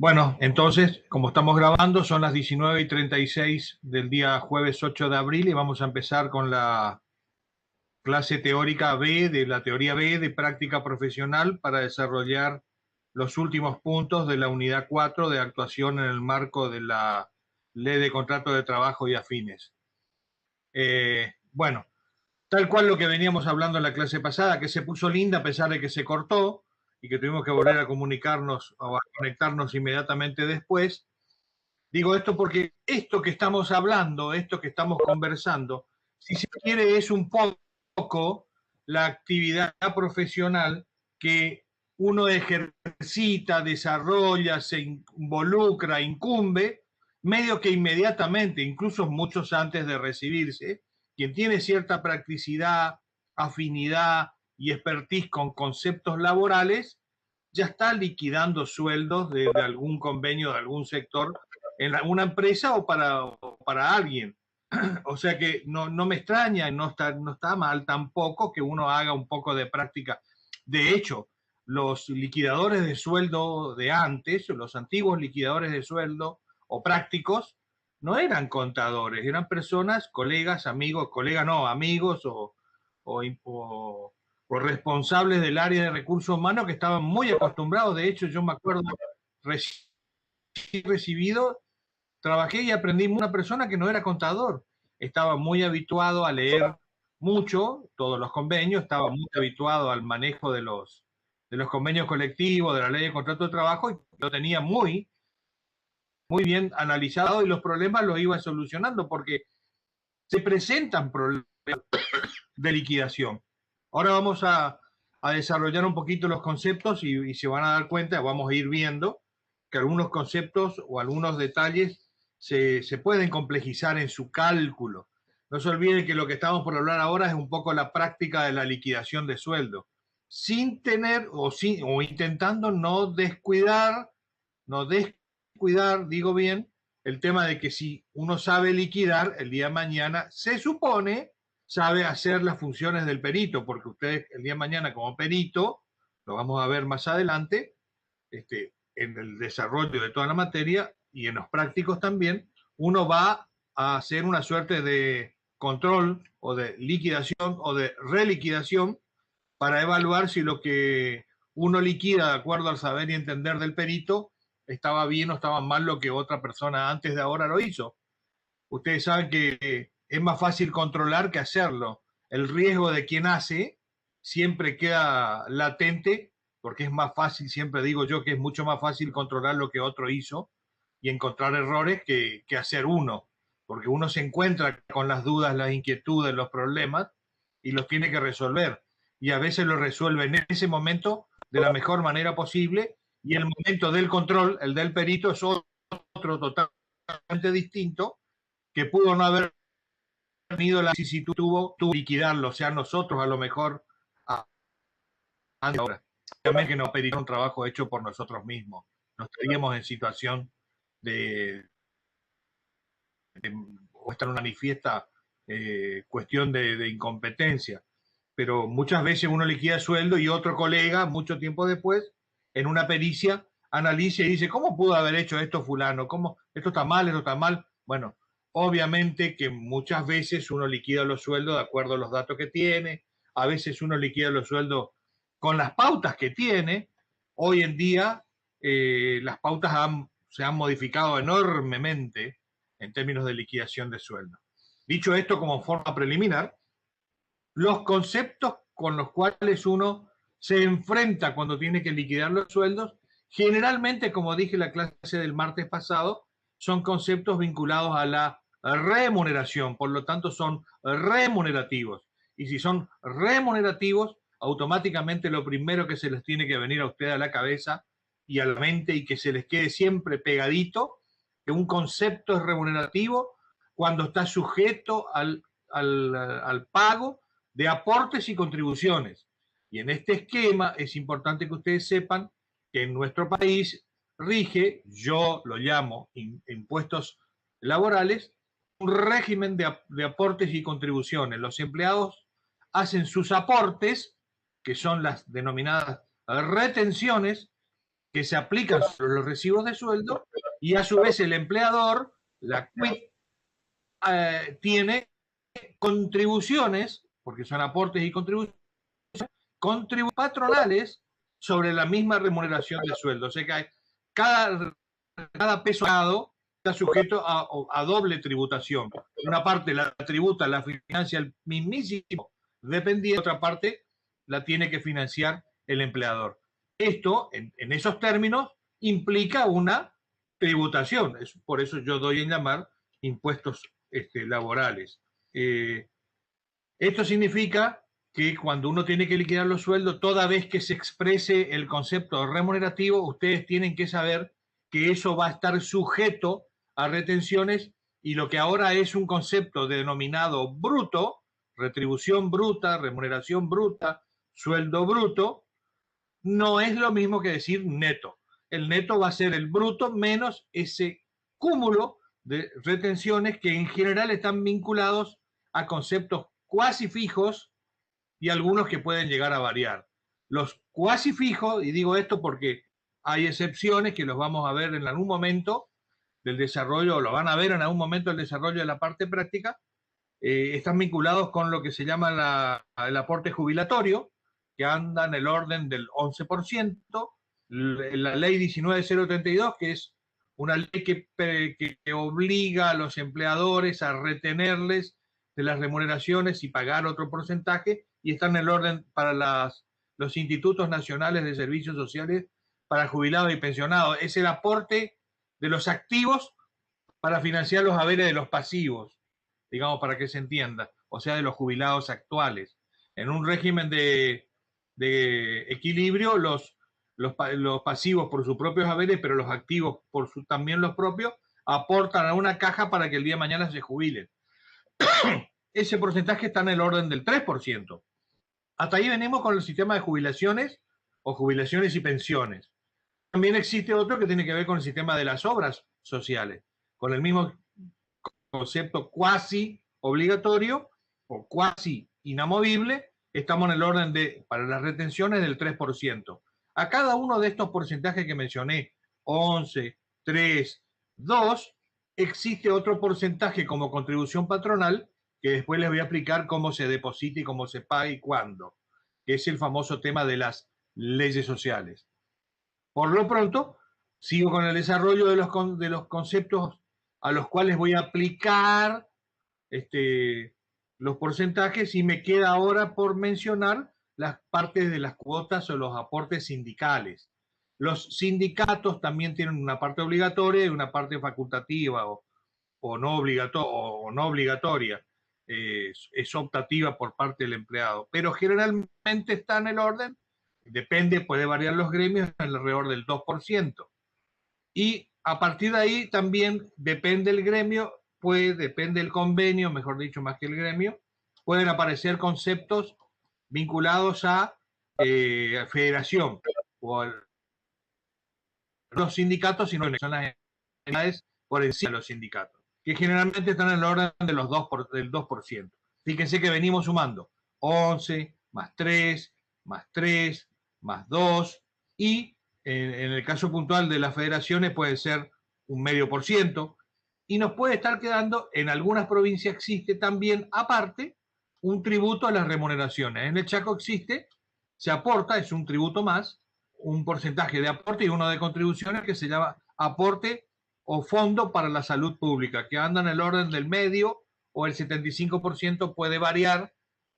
Bueno, entonces, como estamos grabando, son las 19:36 del día jueves 8 de abril y vamos a empezar con la clase teórica B de la teoría B de práctica profesional para desarrollar los últimos puntos de la unidad 4 de actuación en el marco de la ley de contrato de trabajo y afines. Bueno, tal cual lo que veníamos hablando en la clase pasada, que se puso linda a pesar de que se cortó y que tuvimos que volver a comunicarnos o a conectarnos inmediatamente después. Digo esto porque esto que estamos hablando, esto que estamos conversando, si se quiere, es un poco la actividad profesional que uno ejercita, desarrolla, se involucra, incumbe, medio que inmediatamente, incluso muchos antes de recibirse, quien tiene cierta practicidad, afinidad y expertise con conceptos laborales, ya está liquidando sueldos de algún convenio de algún sector en alguna empresa o para alguien. O sea que no me extraña, no está mal tampoco que uno haga un poco de práctica. De hecho, los liquidadores de sueldo de antes, los antiguos liquidadores de sueldo o prácticos, no eran contadores, eran personas, colegas, amigos, colegas no, amigos o responsables del área de recursos humanos que estaban muy acostumbrados. De hecho, yo me acuerdo recién recibido, trabajé y aprendí una persona que no era contador. Estaba muy habituado a leer mucho, todos los convenios, estaba muy habituado al manejo de los convenios colectivos, de la ley de contrato de trabajo, y lo tenía muy bien analizado y los problemas los iba solucionando porque se presentan problemas de liquidación. Ahora vamos a desarrollar un poquito los conceptos y se van a dar cuenta, vamos a ir viendo que algunos conceptos o algunos detalles se pueden complejizar en su cálculo. No se olviden que lo que estamos por hablar ahora es un poco la práctica de la liquidación de sueldo, sin tener o intentando no descuidar, digo bien, el tema de que si uno sabe liquidar, el día de mañana se supone sabe hacer las funciones del perito, porque usted el día de mañana como perito, lo vamos a ver más adelante, en el desarrollo de toda la materia y en los prácticos también, uno va a hacer una suerte de control o de liquidación o de reliquidación para evaluar si lo que uno liquida de acuerdo al saber y entender del perito estaba bien o estaba mal lo que otra persona antes de ahora lo hizo. Ustedes saben que es más fácil controlar que hacerlo. El riesgo de quien hace siempre queda latente porque es más fácil, siempre digo yo que es mucho más fácil controlar lo que otro hizo y encontrar errores que hacer uno, porque uno se encuentra con las dudas, las inquietudes, los problemas y los tiene que resolver. Y a veces lo resuelve en ese momento de la mejor manera posible y el momento del control, el del perito, es otro totalmente distinto que pudo no haber tenido la vicisitud tuvo liquidarlo, o sea, nosotros a lo mejor ahora. Obviamente que no pediría un trabajo hecho por nosotros mismos. Nos estaríamos en situación de estar en una manifiesta cuestión de incompetencia. Pero muchas veces uno liquida sueldo y otro colega, mucho tiempo después, en una pericia, analiza y dice, ¿cómo pudo haber hecho esto fulano? ¿Cómo? ¿Esto está mal? ¿Esto está mal? Bueno, obviamente que muchas veces uno liquida los sueldos de acuerdo a los datos que tiene, a veces uno liquida los sueldos con las pautas que tiene. Hoy en día las pautas se han modificado enormemente en términos de liquidación de sueldo. Dicho esto como forma preliminar, los conceptos con los cuales uno se enfrenta cuando tiene que liquidar los sueldos, generalmente, como dije en la clase del martes pasado, son conceptos vinculados a la remuneración, por lo tanto son remunerativos. Y si son remunerativos, automáticamente lo primero que se les tiene que venir a usted a la cabeza y a la mente y que se les quede siempre pegadito, que un concepto es remunerativo cuando está sujeto al pago de aportes y contribuciones. Y en este esquema es importante que ustedes sepan que en nuestro país rige, yo lo llamo impuestos laborales, un régimen de aportes y contribuciones. Los empleados hacen sus aportes, que son las denominadas retenciones, que se aplican sobre los recibos de sueldo y a su vez el empleador, la CUIT, tiene contribuciones, porque son aportes y contribuciones patronales sobre la misma remuneración de sueldo. O sea que cada peso dado está sujeto a doble tributación. Una parte la tributa, la financia el mismísimo dependiente, otra parte la tiene que financiar el empleador. Esto, en esos términos, implica una tributación. Por eso yo doy en llamar impuestos laborales. Esto significa que cuando uno tiene que liquidar los sueldos, toda vez que se exprese el concepto remunerativo, ustedes tienen que saber que eso va a estar sujeto a retenciones y lo que ahora es un concepto denominado bruto, retribución bruta, remuneración bruta, sueldo bruto, no es lo mismo que decir neto. El neto va a ser el bruto menos ese cúmulo de retenciones que en general están vinculados a conceptos cuasi fijos y algunos que pueden llegar a variar. Los cuasi fijos, y digo esto porque hay excepciones que los vamos a ver en algún momento del desarrollo, o lo van a ver en algún momento del desarrollo de la parte práctica, están vinculados con lo que se llama el aporte jubilatorio, que anda en el orden del 11%, la ley 19032, que es una ley que obliga a los empleadores a retenerles de las remuneraciones y pagar otro porcentaje, y está en el orden para los institutos nacionales de servicios sociales para jubilados y pensionados. Es el aporte de los activos para financiar los haberes de los pasivos, digamos, para que se entienda, o sea, de los jubilados actuales. En un régimen de equilibrio, los pasivos por sus propios haberes, pero los activos por también los propios, aportan a una caja para que el día de mañana se jubilen. Ese porcentaje está en el orden del 3%. Hasta ahí venimos con el sistema de jubilaciones o jubilaciones y pensiones. También existe otro que tiene que ver con el sistema de las obras sociales, con el mismo concepto cuasi obligatorio o cuasi inamovible. Estamos en el orden de, para las retenciones, del 3%. A cada uno de estos porcentajes que mencioné, 11, 3, 2, existe otro porcentaje como contribución patronal que después les voy a explicar cómo se deposita y cómo se paga y cuándo, que es el famoso tema de las leyes sociales. Por lo pronto, sigo con el desarrollo de los conceptos a los cuales voy a aplicar los porcentajes, y me queda ahora por mencionar las partes de las cuotas o los aportes sindicales. Los sindicatos también tienen una parte obligatoria y una parte facultativa o no obligatoria. Es optativa por parte del empleado, pero generalmente está en el orden, depende, puede variar los gremios, alrededor del 2%. Y a partir de ahí también depende el gremio, depende el convenio, mejor dicho, más que el gremio, pueden aparecer conceptos vinculados a federación o a los sindicatos, sino son las entidades por encima de los sindicatos, que generalmente están en el orden de del 2%. Fíjense que venimos sumando 11 más 3 más 3 más 2 y en el caso puntual de las federaciones puede ser un 0,5%, y nos puede estar quedando, en algunas provincias existe también aparte un tributo a las remuneraciones. En el Chaco existe, se aporta, es un tributo más, un porcentaje de aporte y uno de contribuciones que se llama aporte o fondo para la salud pública, que anda en el orden del medio o el 75%, puede variar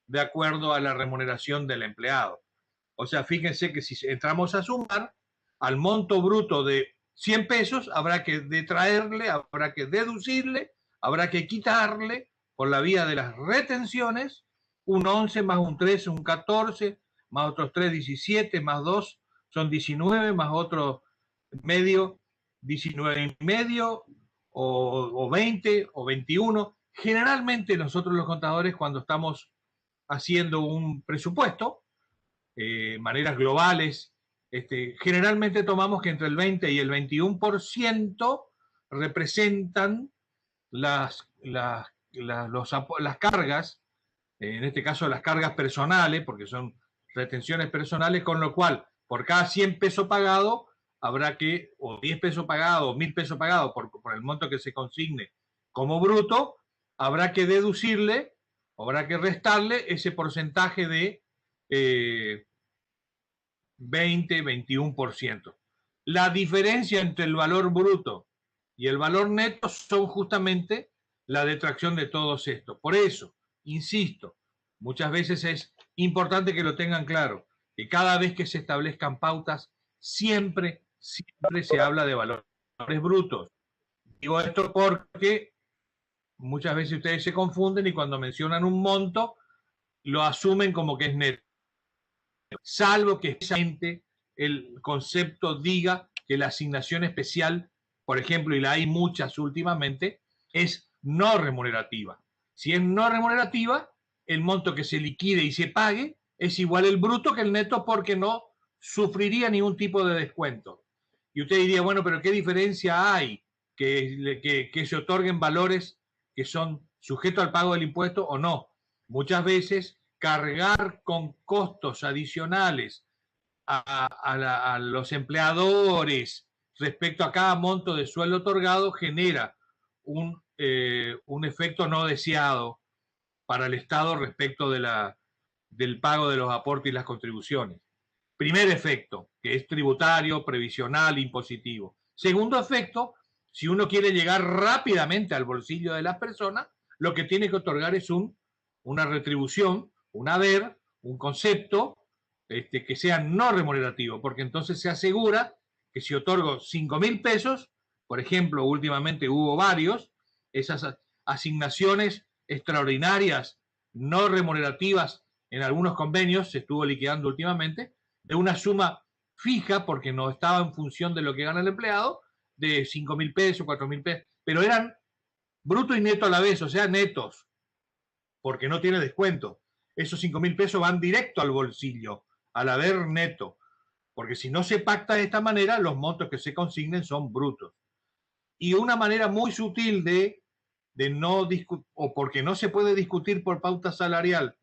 de acuerdo a la remuneración del empleado. O sea, fíjense que si entramos a sumar, al monto bruto de 100 pesos habrá que detraerle, habrá que deducirle, habrá que quitarle por la vía de las retenciones un 11 más un 13, un 14, más otros 3, 17, más 2 son 19, más otro medio, 19 y medio, o 20, o 21. Generalmente nosotros los contadores, cuando estamos haciendo un presupuesto, maneras globales, generalmente tomamos que entre el 20 y el 21% representan las cargas, en este caso las cargas personales, porque son retenciones personales, con lo cual por cada 100 pesos pagado habrá que, o 10 pesos pagados, o 1000 pesos pagados por el monto que se consigne como bruto, habrá que deducirle, habrá que restarle ese porcentaje de 20-21%. La diferencia entre el valor bruto y el valor neto son justamente la detracción de todos estos. Por eso, insisto, muchas veces es importante que lo tengan claro, que cada vez que se establezcan pautas, siempre se habla de valores brutos. Digo esto porque muchas veces ustedes se confunden y cuando mencionan un monto, lo asumen como que es neto, salvo que exactamente el concepto diga que la asignación especial, por ejemplo, y la hay muchas últimamente, es no remunerativa. Si es no remunerativa, el monto que se liquide y se pague es igual el bruto que el neto porque no sufriría ningún tipo de descuento. Y usted diría, bueno, pero ¿qué diferencia hay que se otorguen valores que son sujetos al pago del impuesto o no? Muchas veces cargar con costos adicionales a los empleadores respecto a cada monto de sueldo otorgado genera un efecto no deseado para el Estado respecto del pago de los aportes y las contribuciones. Primer efecto, que es tributario, previsional, impositivo. Segundo efecto, si uno quiere llegar rápidamente al bolsillo de las personas, lo que tiene que otorgar es una retribución, un haber, un concepto que sea no remunerativo, porque entonces se asegura que si otorgo 5.000 pesos, por ejemplo, últimamente hubo varios, esas asignaciones extraordinarias no remunerativas en algunos convenios, se estuvo liquidando últimamente, de una suma fija, porque no estaba en función de lo que gana el empleado, de 5.000 pesos, 4.000 pesos, pero eran bruto y neto a la vez, o sea, netos, porque no tiene descuento. Esos 5.000 pesos van directo al bolsillo, al haber neto, porque si no se pacta de esta manera, los montos que se consignen son brutos. Y una manera muy sutil de no discutir, o porque no se puede discutir por pauta salarial,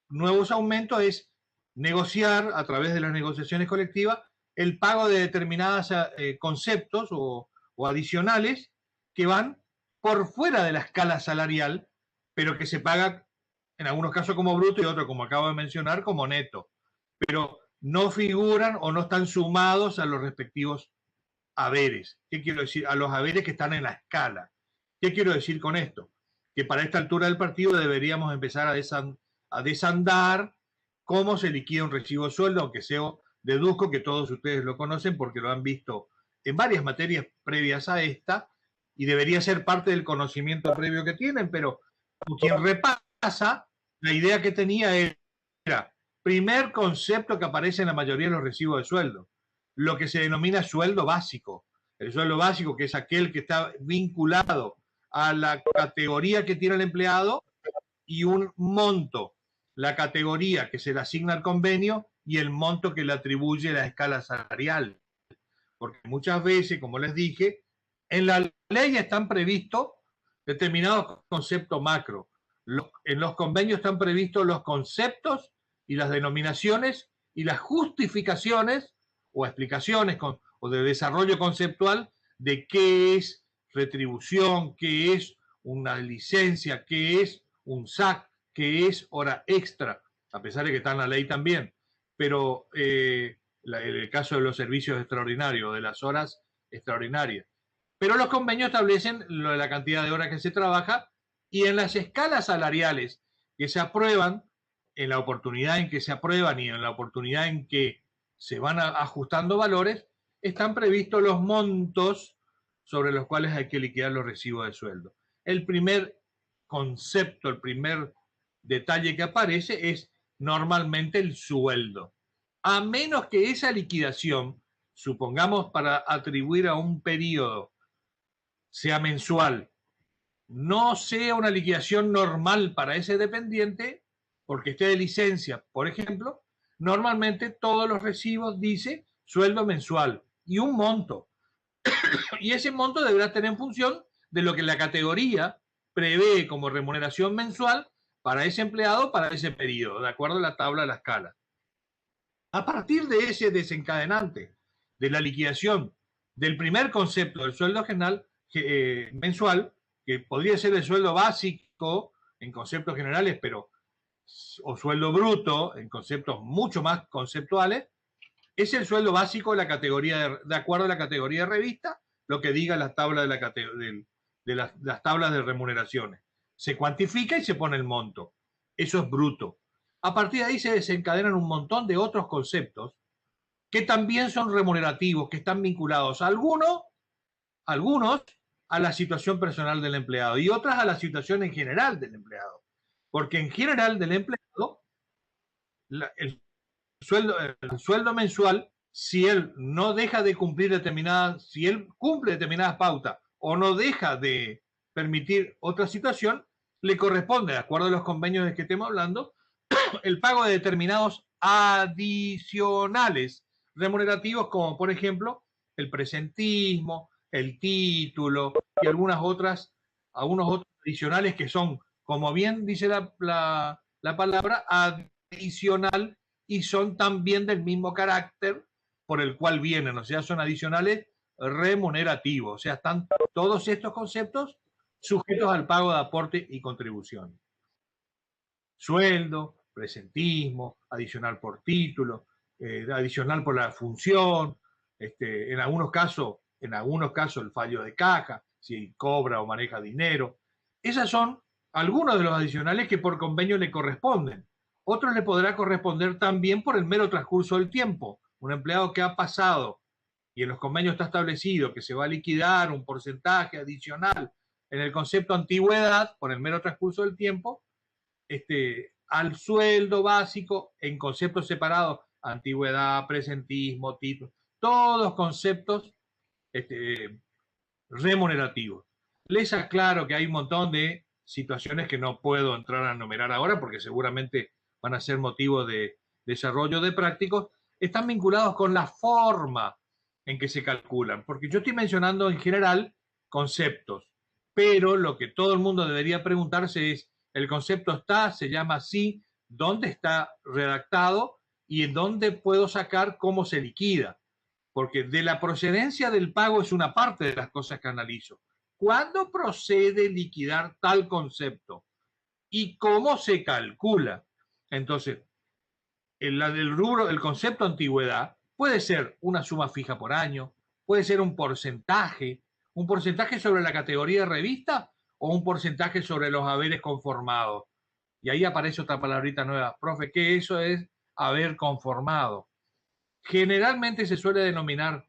nuevos aumentos es negociar a través de las negociaciones colectivas el pago de determinados conceptos o adicionales que van por fuera de la escala salarial, pero que se paga en algunos casos como bruto y otros, como acabo de mencionar, como neto. Pero no figuran o no están sumados a los respectivos haberes. ¿Qué quiero decir? A los haberes que están en la escala. ¿Qué quiero decir con esto? Que para esta altura del partido deberíamos empezar a desandar cómo se liquida un recibo de sueldo, aunque deduzco que todos ustedes lo conocen porque lo han visto en varias materias previas a esta y debería ser parte del conocimiento previo que tienen, pero quien repasa, la idea que tenía era, primer concepto que aparece en la mayoría de los recibos de sueldo, lo que se denomina sueldo básico. El sueldo básico, que es aquel que está vinculado a la categoría que tiene el empleado y un monto, la categoría que se le asigna al convenio y el monto que le atribuye la escala salarial. Porque muchas veces, como les dije, en la ley están previstos determinados conceptos macro. En los convenios están previstos los conceptos y las denominaciones y las justificaciones o explicaciones o de desarrollo conceptual de qué es retribución, qué es una licencia, qué es un SAC, qué es hora extra, a pesar de que está en la ley también. Pero el caso de los servicios extraordinarios, de las horas extraordinarias. Pero los convenios establecen la cantidad de horas que se trabaja y en las escalas salariales que se aprueban, en la oportunidad en que se aprueban y en la oportunidad en que se van ajustando valores, están previstos los montos sobre los cuales hay que liquidar los recibos de sueldo. El primer concepto, el primer detalle que aparece es normalmente el sueldo. A menos que esa liquidación, supongamos para atribuir a un periodo, sea mensual, no sea una liquidación normal para ese dependiente, porque esté de licencia, por ejemplo, normalmente todos los recibos dice sueldo mensual y un monto. Y ese monto deberá tener en función de lo que la categoría prevé como remuneración mensual para ese empleado para ese periodo, de acuerdo a la tabla de la escala. A partir de ese desencadenante, de la liquidación del primer concepto del sueldo general mensual, que podría ser el sueldo básico en conceptos generales, pero o sueldo bruto en conceptos mucho más conceptuales, es el sueldo básico de la categoría de acuerdo a la categoría de revista, lo que diga las tablas de las tablas de remuneraciones. Se cuantifica y se pone el monto. Eso es bruto. A partir de ahí se desencadenan un montón de otros conceptos que también son remunerativos, que están vinculados algunos a la situación personal del empleado y otras a la situación en general del empleado. Porque en general del empleado, el sueldo mensual, si él no deja de cumplir determinadas, si él cumple determinadas pautas o no deja de permitir otra situación, le corresponde, de acuerdo a los convenios de que estemos hablando, el pago de determinados adicionales remunerativos, como por ejemplo el presentismo, el título y algunos otros adicionales que son, como bien dice la palabra, adicional, y son también del mismo carácter por el cual vienen, o sea, son adicionales remunerativos, o sea, están todos estos conceptos sujetos al pago de aporte y contribución. Sueldo, presentismo, adicional por título, adicional por la función, en algunos casos el fallo de caja, si cobra o maneja dinero. Esas son algunos de los adicionales que por convenio le corresponden. Otros le podrá corresponder también por el mero transcurso del tiempo. Un empleado que ha pasado y en los convenios está establecido que se va a liquidar un porcentaje adicional en el concepto antigüedad por el mero transcurso del tiempo, al sueldo básico en conceptos separados, antigüedad, presentismo, título, todos conceptos remunerativos. Les aclaro que hay un montón de situaciones que no puedo entrar a enumerar ahora porque seguramente van a ser motivo de desarrollo de prácticos, están vinculados con la forma en que se calculan, porque yo estoy mencionando en general conceptos, pero lo que todo el mundo debería preguntarse es, el concepto está, se llama así, ¿dónde está redactado y en dónde puedo sacar cómo se liquida? Porque de la procedencia del pago es una parte de las cosas que analizo. ¿Cuándo procede liquidar tal concepto? ¿Y cómo se calcula? Entonces, el rubro, el concepto antigüedad puede ser una suma fija por año, puede ser un porcentaje sobre la categoría de revista o un porcentaje sobre los haberes conformados. Y ahí aparece otra palabrita nueva, profe, que eso es haber conformado. Generalmente se suele denominar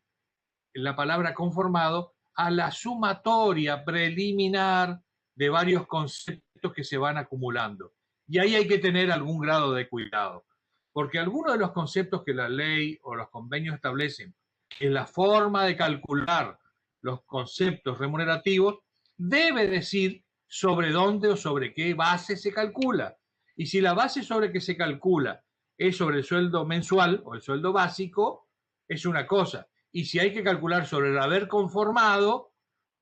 la palabra conformado a la sumatoria preliminar de varios conceptos que se van acumulando. Y ahí hay que tener algún grado de cuidado, porque algunos de los conceptos que la ley o los convenios establecen en la forma de calcular los conceptos remunerativos debe decir sobre dónde o sobre qué base se calcula. Y si la base sobre que se calcula es sobre el sueldo mensual o el sueldo básico, es una cosa. Y si hay que calcular sobre el haber conformado,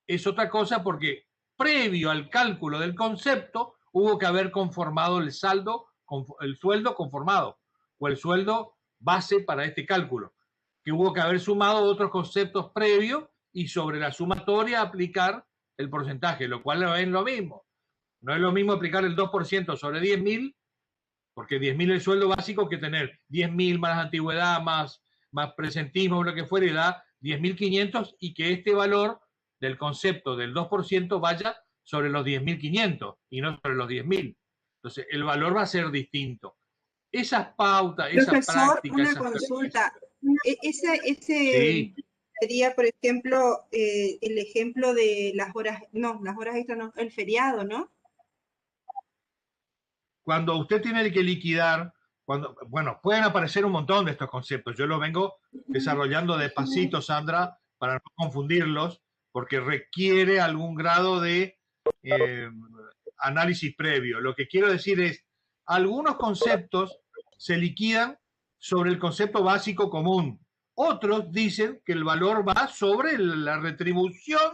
es otra cosa porque previo al cálculo del concepto hubo que haber conformado el saldo, el sueldo conformado o el sueldo base para este cálculo, que hubo que haber sumado otros conceptos previos y sobre la sumatoria aplicar el porcentaje, lo cual no es lo mismo. No es lo mismo aplicar el 2% sobre 10.000, porque 10.000 es el sueldo básico, que tener 10.000 más antigüedad, más presentismo, lo que fuera, y da 10.500 y que este valor del concepto del 2% vaya sobre los 10.500 y no sobre los 10.000. Entonces, el valor va a ser distinto. Esas pautas, esas prácticas... Una consulta. Ese sí. Sería, por ejemplo, el ejemplo de las horas extras no, el feriado, ¿no? Cuando usted tiene que liquidar, bueno, pueden aparecer un montón de estos conceptos. Yo los vengo desarrollando despacito, Sandra, para no confundirlos, porque requiere algún grado de análisis previo. Lo que quiero decir es, algunos conceptos se liquidan sobre el concepto básico común. Otros dicen que el valor va sobre la retribución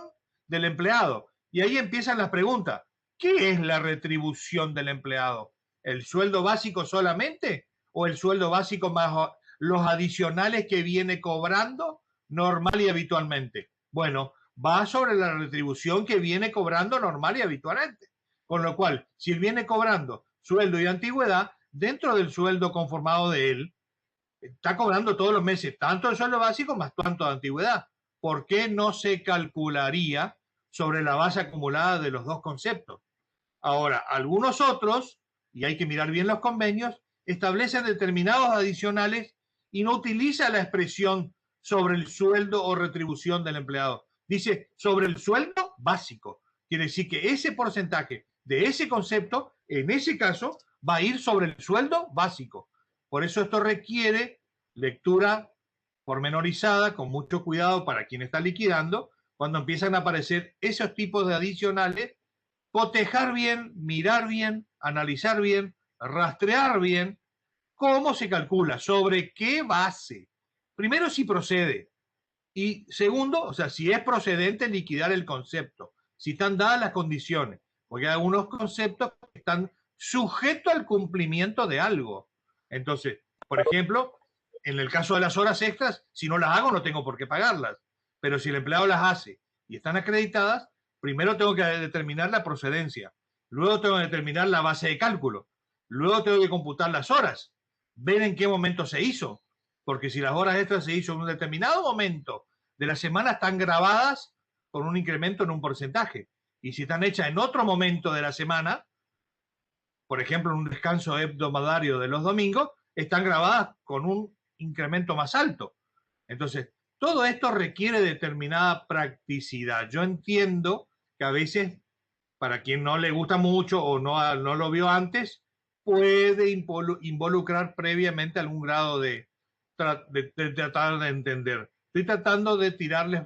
del empleado. Y ahí empiezan las preguntas. ¿Qué es la retribución del empleado? ¿El sueldo básico solamente? ¿O el sueldo básico más los adicionales que viene cobrando normal y habitualmente. Bueno, va sobre la retribución que viene cobrando normal y habitualmente. Con lo cual, si él viene cobrando sueldo y antigüedad, dentro del sueldo conformado de él, está cobrando todos los meses tanto el sueldo básico más tanto de antigüedad. ¿Por qué no se calcularía sobre la base acumulada de los dos conceptos? Ahora, algunos otros, y hay que mirar bien los convenios, establecen determinados adicionales y no utiliza la expresión sobre el sueldo o retribución del empleado. Dice sobre el sueldo básico. Quiere decir que ese porcentaje de ese concepto, en ese caso, va a ir sobre el sueldo básico. Por eso esto requiere lectura pormenorizada, con mucho cuidado para quien está liquidando, cuando empiezan a aparecer esos tipos de adicionales, cotejar bien, mirar bien, analizar bien, rastrear bien cómo se calcula, sobre qué base. Primero, si procede. Y segundo, o sea, si es procedente liquidar el concepto, si están dadas las condiciones, porque hay algunos conceptos que están sujetos al cumplimiento de algo. Entonces, por ejemplo, en el caso de las horas extras, si no las hago no tengo por qué pagarlas, pero si el empleado las hace y están acreditadas, primero tengo que determinar la procedencia, luego tengo que determinar la base de cálculo, luego tengo que computar las horas, ver en qué momento se hizo, porque si las horas extras se hizo en un determinado momento de la semana, están grabadas con un incremento en un porcentaje. Y si están hechas en otro momento de la semana, por ejemplo, en un descanso hebdomadario de los domingos, están grabadas con un incremento más alto. Entonces, todo esto requiere determinada practicidad. Yo entiendo que a veces, para quien no le gusta mucho o no lo vio antes, puede involucrar previamente algún grado de tratar de entender. Estoy tratando de tirarles,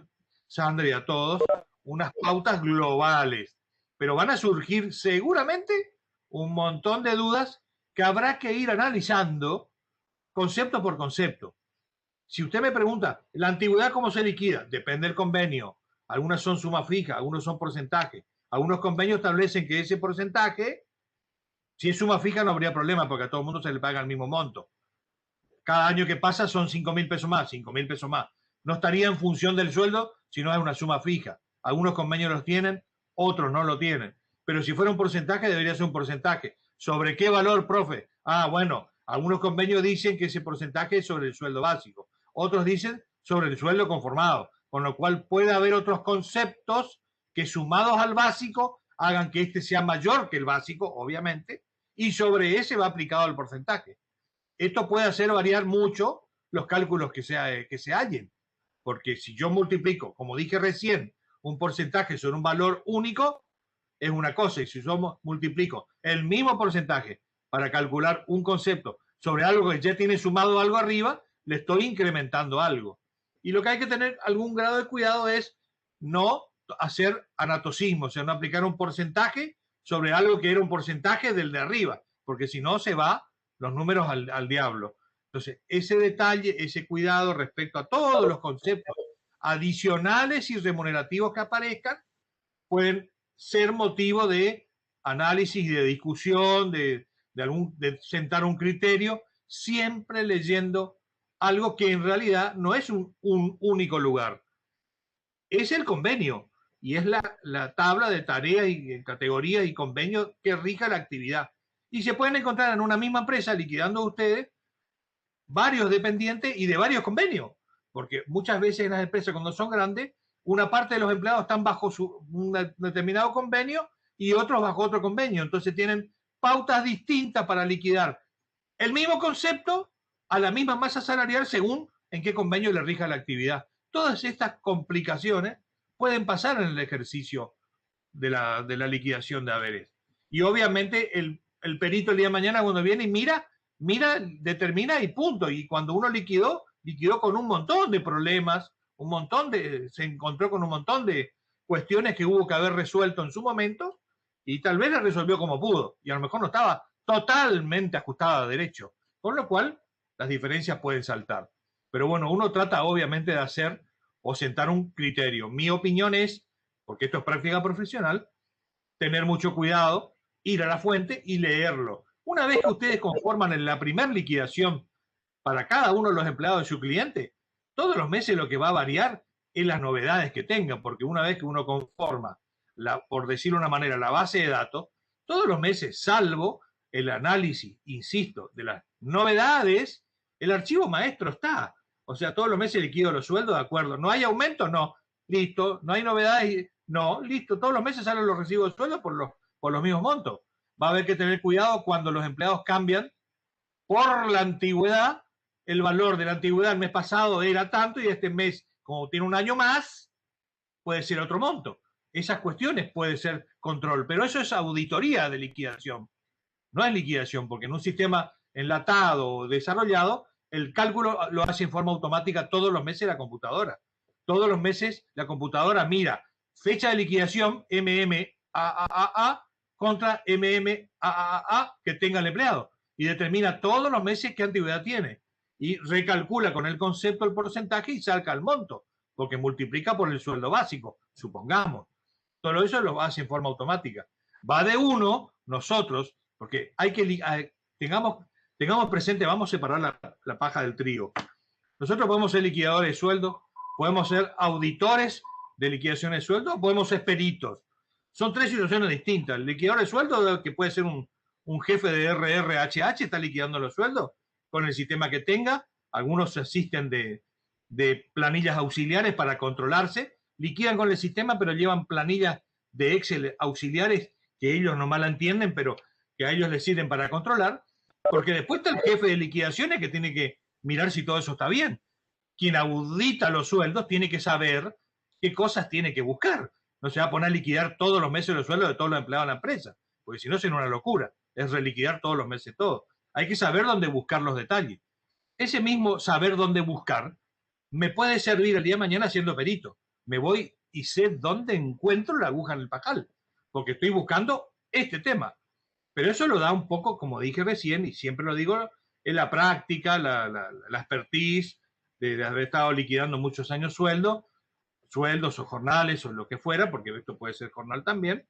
Sandra, y a todos, unas pautas globales, pero van a surgir seguramente un montón de dudas que habrá que ir analizando concepto por concepto. Si usted me pregunta, ¿la antigüedad cómo se liquida? Depende del convenio. Algunas son suma fija, algunos son porcentaje. Algunos convenios establecen que ese porcentaje, si es suma fija no habría problema porque a todo el mundo se le paga el mismo monto. Cada año que pasa son 5.000 pesos más, 5.000 pesos más. No estaría en función del sueldo, sino es una suma fija. Algunos convenios los tienen, otros no lo tienen. Pero si fuera un porcentaje, debería ser un porcentaje. ¿Sobre qué valor, profe? Ah, bueno, algunos convenios dicen que ese porcentaje es sobre el sueldo básico. Otros dicen sobre el sueldo conformado. Con lo cual puede haber otros conceptos que sumados al básico hagan que este sea mayor que el básico, obviamente, y sobre ese va aplicado el porcentaje. Esto puede hacer variar mucho los cálculos que se hallen, porque si yo multiplico, como dije recién, un porcentaje sobre un valor único, es una cosa, y si yo multiplico el mismo porcentaje para calcular un concepto sobre algo que ya tiene sumado algo arriba, le estoy incrementando algo. Y lo que hay que tener algún grado de cuidado es no hacer anatosismo, o sea, no aplicar un porcentaje sobre algo que era un porcentaje del de arriba, porque si no se va los números al diablo. Entonces, ese detalle, ese cuidado respecto a todos los conceptos adicionales y remunerativos que aparezcan, pueden ser motivo de análisis y de discusión, de sentar un criterio, siempre leyendo algo que en realidad no es un único lugar. Es el convenio y es la tabla de tareas y categorías y convenios que rija la actividad. Y se pueden encontrar en una misma empresa liquidando ustedes varios dependientes y de varios convenios, porque muchas veces en las empresas cuando son grandes, una parte de los empleados están bajo un determinado convenio y otros bajo otro convenio, entonces tienen pautas distintas para liquidar el mismo concepto a la misma masa salarial según en qué convenio le rija la actividad. Todas estas complicaciones pueden pasar en el ejercicio de la liquidación de haberes. Y obviamente el perito el día de mañana cuando viene y mira, determina y punto. Y cuando uno liquidó con un montón de problemas, se encontró con un montón de cuestiones que hubo que haber resuelto en su momento y tal vez la resolvió como pudo. Y a lo mejor no estaba totalmente ajustada a derecho. Con lo cual, las diferencias pueden saltar. Pero bueno, uno trata obviamente de hacer o sentar un criterio. Mi opinión es, porque esto es práctica profesional, tener mucho cuidado, ir a la fuente y leerlo. Una vez que ustedes conforman en la primera liquidación para cada uno de los empleados de su cliente, todos los meses lo que va a variar es las novedades que tengan, porque una vez que uno conforma, por decirlo de una manera, la base de datos, todos los meses, salvo el análisis, insisto, de las novedades, el archivo maestro está. O sea, todos los meses liquido los sueldos, de acuerdo. ¿No hay aumento? No. Listo. ¿No hay novedades? No. Listo. Todos los meses salen los recibos de sueldo por los mismos montos. Va a haber que tener cuidado cuando los empleados cambian por la antigüedad. El valor de la antigüedad el mes pasado era tanto y este mes, como tiene un año más, puede ser otro monto. Esas cuestiones puede ser control, pero eso es auditoría de liquidación. No es liquidación, porque en un sistema enlatado o desarrollado, el cálculo lo hace en forma automática todos los meses la computadora. Todos los meses la computadora mira fecha de liquidación MMAAA contra MMAAA que tenga el empleado y determina todos los meses qué antigüedad tiene y recalcula con el concepto el porcentaje y saca el monto, porque multiplica por el sueldo básico, supongamos. Todo eso lo hace en forma automática. Va de uno, nosotros, porque hay que tengamos presente, vamos a separar la paja del trigo. Nosotros podemos ser liquidadores de sueldo, podemos ser auditores de liquidación de sueldo, podemos ser peritos. Son tres situaciones distintas. El liquidador de sueldo, que puede ser un jefe de RRHH, está liquidando los sueldos con el sistema que tenga. Algunos asisten de planillas auxiliares para controlarse, liquidan con el sistema, pero llevan planillas de Excel auxiliares que ellos no mal entienden, pero que a ellos les sirven para controlar, porque después está el jefe de liquidaciones que tiene que mirar si todo eso está bien. Quien audita los sueldos tiene que saber qué cosas tiene que buscar. No se va a poner a liquidar todos los meses los sueldos de todos los empleados de la empresa, porque si no sería una locura, es reliquidar todos los meses todo. Hay que saber dónde buscar los detalles. Ese mismo saber dónde buscar me puede servir el día de mañana siendo perito. Me voy y sé dónde encuentro la aguja en el pacal, porque estoy buscando este tema. Pero eso lo da un poco, como dije recién, y siempre lo digo, en la práctica, la expertise de haber estado liquidando muchos años sueldos o jornales o lo que fuera, porque esto puede ser jornal también,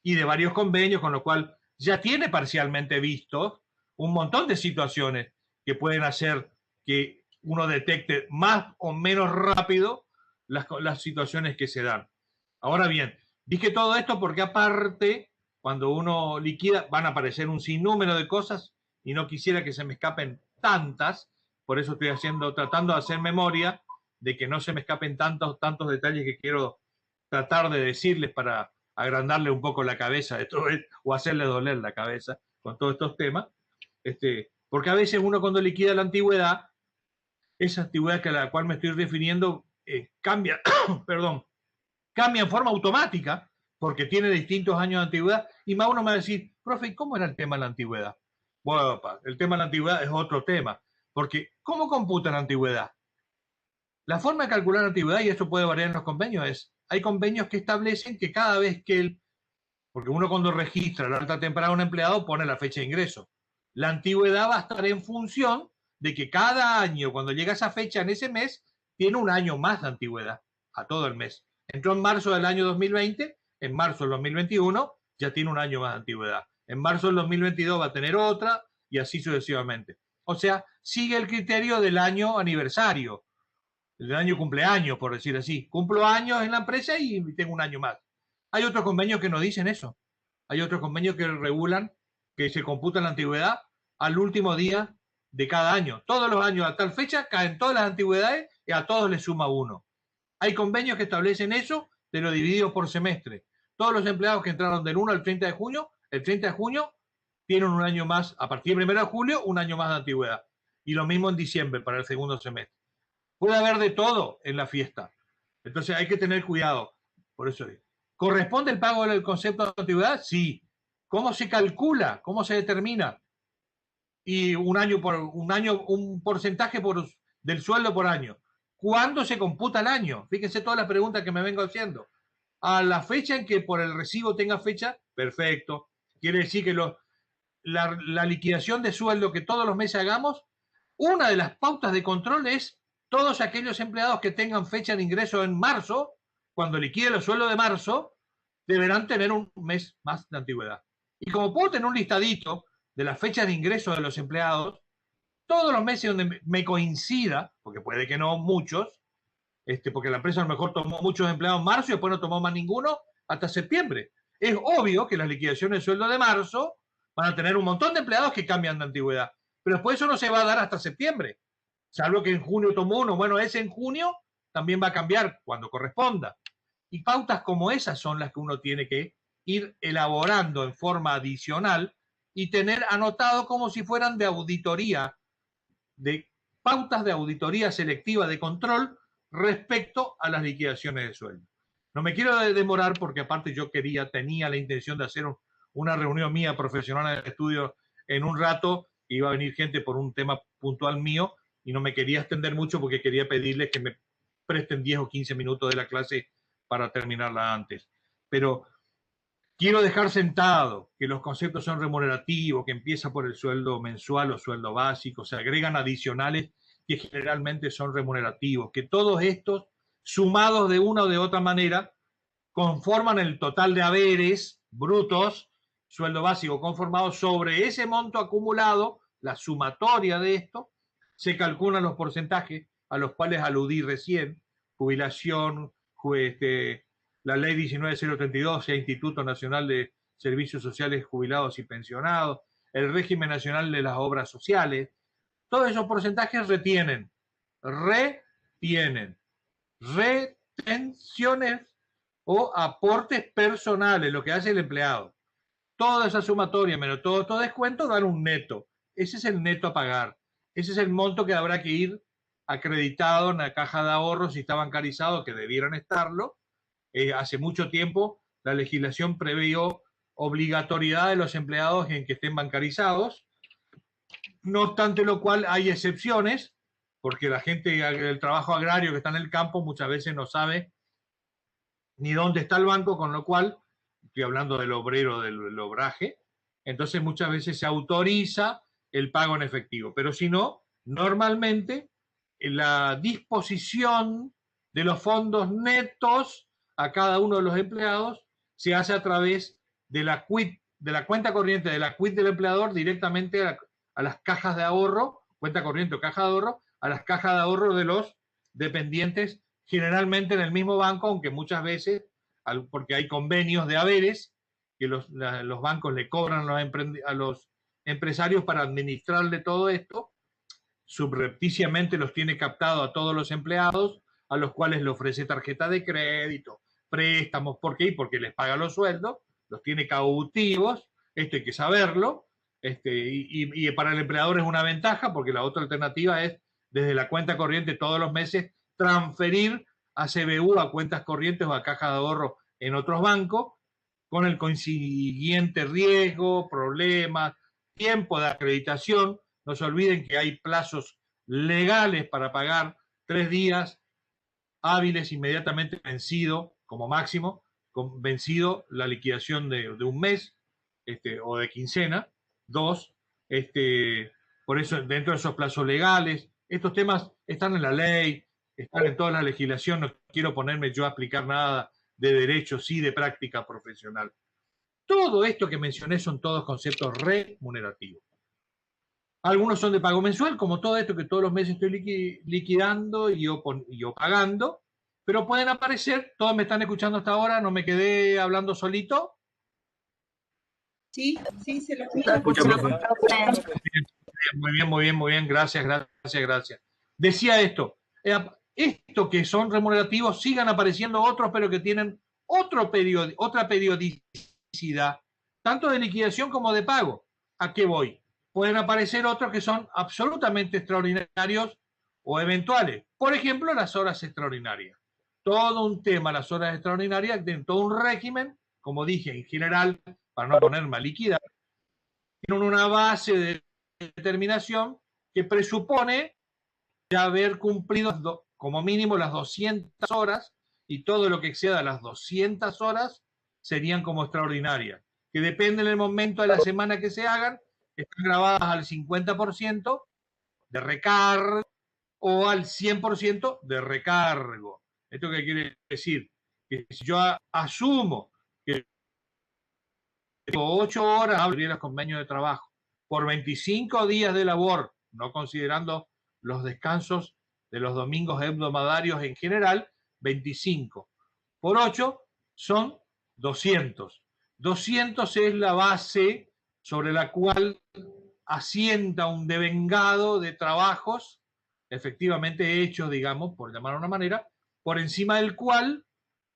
y de varios convenios, con lo cual ya tiene parcialmente visto un montón de situaciones que pueden hacer que uno detecte más o menos rápido las situaciones que se dan. Ahora bien, dije todo esto porque aparte, cuando uno liquida, van a aparecer un sinnúmero de cosas y no quisiera que se me escapen tantas, por eso estoy tratando de hacer memoria de que no se me escapen tantos detalles que quiero tratar de decirles para agrandarle un poco la cabeza de todo esto, o hacerle doler la cabeza con todos estos temas. Porque a veces uno cuando liquida la antigüedad, esa antigüedad a la cual me estoy refiriendo cambia, perdón, cambia en forma automática porque tiene distintos años de antigüedad y más uno me va a decir, profe, ¿y cómo era el tema de la antigüedad? Bueno, el tema de la antigüedad es otro tema, porque ¿cómo computan la antigüedad? La forma de calcular la antigüedad, y esto puede variar en los convenios, hay convenios que establecen que cada vez que porque uno cuando registra la alta temporada de un empleado pone la fecha de ingreso. La antigüedad va a estar en función de que cada año, cuando llega esa fecha en ese mes, tiene un año más de antigüedad a todo el mes. Entró en marzo del año 2020, en marzo del 2021 ya tiene un año más de antigüedad. En marzo del 2022 va a tener otra y así sucesivamente. O sea, sigue el criterio del año aniversario, del año cumpleaños, por decir así. Cumplo años en la empresa y tengo un año más. Hay otros convenios que no dicen eso. Hay otros convenios que regulan que se computa la antigüedad al último día de cada año. Todos los años a tal fecha caen todas las antigüedades y a todos les suma uno. Hay convenios que establecen eso de lo dividido por semestre. Todos los empleados que entraron del 1 al 30 de junio, el 30 de junio tienen un año más, a partir del 1 de julio, un año más de antigüedad. Y lo mismo en diciembre para el segundo semestre. Puede haber de todo en la fiesta. Entonces hay que tener cuidado. Por eso digo. ¿Corresponde el pago del concepto de antigüedad? Sí. ¿Cómo se calcula? ¿Cómo se determina? Y un porcentaje del sueldo por año. ¿Cuándo se computa el año? Fíjense todas las preguntas que me vengo haciendo. A la fecha en que por el recibo tenga fecha, perfecto. Quiere decir que la liquidación de sueldo que todos los meses hagamos, una de las pautas de control es todos aquellos empleados que tengan fecha de ingreso en marzo, cuando liquide los sueldos de marzo, deberán tener un mes más de antigüedad. Y como puedo tener un listadito de las fechas de ingreso de los empleados, todos los meses donde me coincida, porque puede que no muchos, porque la empresa a lo mejor tomó muchos empleados en marzo y después no tomó más ninguno hasta septiembre. Es obvio que las liquidaciones de sueldo de marzo van a tener un montón de empleados que cambian de antigüedad, pero después eso no se va a dar hasta septiembre, salvo que en junio tomó uno. Bueno, ese en junio también va a cambiar cuando corresponda. Y pautas como esas son las que uno tiene que ir elaborando en forma adicional y tener anotado como si fueran de auditoría, de pautas de auditoría selectiva de control respecto a las liquidaciones de sueldo. No me quiero demorar porque aparte yo tenía la intención de hacer una reunión mía profesional en el estudio en un rato, iba a venir gente por un tema puntual mío y no me quería extender mucho porque quería pedirles que me presten 10 o 15 minutos de la clase para terminarla antes. Pero quiero dejar sentado que los conceptos son remunerativos, que empieza por el sueldo mensual o sueldo básico, se agregan adicionales que generalmente son remunerativos, que todos estos, sumados de una o de otra manera, conforman el total de haberes brutos, sueldo básico conformado sobre ese monto acumulado, la sumatoria de esto, se calculan los porcentajes a los cuales aludí recién, jubilación, la ley 19032, Instituto Nacional de Servicios Sociales Jubilados y Pensionados, el régimen nacional de las obras sociales, todos esos porcentajes retenciones o aportes personales, lo que hace el empleado. Toda esa sumatoria menos todo descuento dan un neto. Ese es el neto a pagar. Ese es el monto que habrá que ir acreditado en la caja de ahorros si está bancarizado, que debieran estarlo. Hace mucho tiempo la legislación previó obligatoriedad de los empleados en que estén bancarizados. No obstante lo cual hay excepciones, porque la gente del trabajo agrario que está en el campo muchas veces no sabe ni dónde está el banco, con lo cual, estoy hablando del obrero del obraje, entonces muchas veces se autoriza el pago en efectivo, pero si no, normalmente la disposición de los fondos netos a cada uno de los empleados se hace a través de la quit, de la cuenta corriente de la quit del empleador directamente a las cajas de ahorro, cuenta corriente o caja de ahorro, a las cajas de ahorro de los dependientes, generalmente en el mismo banco, aunque muchas veces, porque hay convenios de haberes que los bancos le cobran a los empresarios para administrarle todo esto, subrepticiamente los tiene captado a todos los empleados, a los cuales le ofrece tarjeta de crédito, préstamos, ¿por qué? Porque les paga los sueldos, los tiene cautivos, esto hay que saberlo, y para el empleador es una ventaja, porque la otra alternativa es desde la cuenta corriente todos los meses transferir a CBU, a cuentas corrientes o a caja de ahorro en otros bancos, con el consiguiente riesgo, problemas, tiempo de acreditación. No se olviden que hay plazos legales para pagar 3 días hábiles inmediatamente vencido, como máximo, vencido la liquidación de un mes o de quincena. 2, por eso dentro de esos plazos legales, estos temas están en la ley, están en toda la legislación, no quiero ponerme yo a explicar nada de derecho, sí de práctica profesional. Todo esto que mencioné son todos conceptos remunerativos. Algunos son de pago mensual, como todo esto que todos los meses estoy liquidando y yo pagando, pero pueden aparecer, todos me están escuchando hasta ahora, no me quedé hablando solito. Sí, sí, se lo escucha. Muy bien, gracias. Decía esto que son remunerativos, sigan apareciendo otros, pero que tienen otra periodicidad, tanto de liquidación como de pago. ¿A qué voy? Pueden aparecer otros que son absolutamente extraordinarios o eventuales. Por ejemplo, las horas extraordinarias. Todo un tema, las horas extraordinarias, de todo un régimen, como dije, en general, para no ponerme a liquidar, tienen una base de determinación que presupone ya haber cumplido como mínimo las 200 horas, y todo lo que exceda las 200 horas serían como extraordinarias, que depende del momento de la semana que se hagan, están grabadas al 50% de recargo o al 100% de recargo. ¿Esto qué quiere decir? Que si yo asumo que tengo 8 horas, abrir los convenios de trabajo, por 25 días de labor no considerando los descansos de los domingos hebdomadarios en general, 25 por 8 son 200. 200 es la base sobre la cual asienta un devengado de trabajos efectivamente hechos, digamos, por llamarlo de una manera, por encima del cual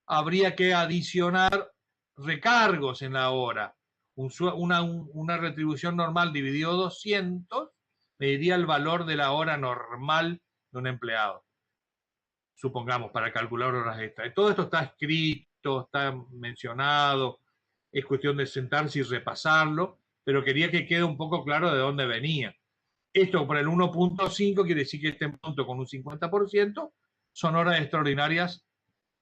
habría que adicionar recargos en la hora. Una retribución normal dividido 200 me diría el valor de la hora normal de un empleado, supongamos, para calcular horas extras. Todo esto está escrito, está mencionado, es cuestión de sentarse y repasarlo, pero quería que quede un poco claro de dónde venía. Esto por el 1.5 quiere decir que este monto con un 50% son horas extraordinarias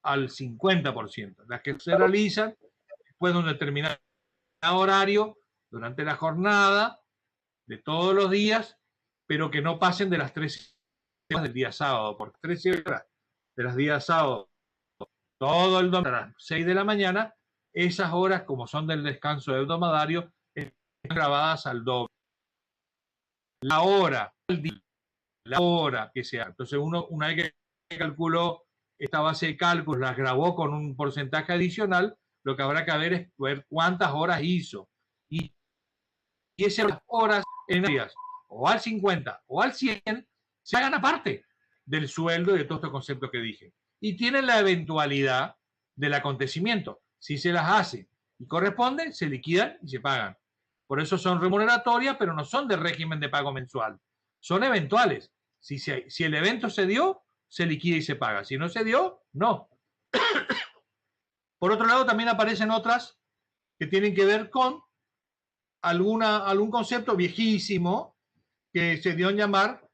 al 50%, las que se realizan después de un determinado horario durante la jornada de todos los días, pero que no pasen de las 13 horas del día sábado, porque 13 horas de los días sábados, todo el domingo a las 6 de la mañana, esas horas, como son del descanso hebdomadario, están grabadas al doble. La hora, el día, la hora que sea. Entonces uno, una vez que calculó esta base de cálculos, las grabó con un porcentaje adicional, lo que habrá que ver es ver cuántas horas hizo. Y esas horas en días, o al 50 o al 100, se hagan aparte del sueldo y de todos estos conceptos que dije. Y tienen la eventualidad del acontecimiento. Si se las hace y corresponde, se liquidan y se pagan. Por eso son remuneratorias, pero no son de régimen de pago mensual. Son eventuales. Si el evento se dio, se liquida y se paga. Si no se dio, no. Por otro lado, también aparecen otras que tienen que ver con algún concepto viejísimo que se dio en llamar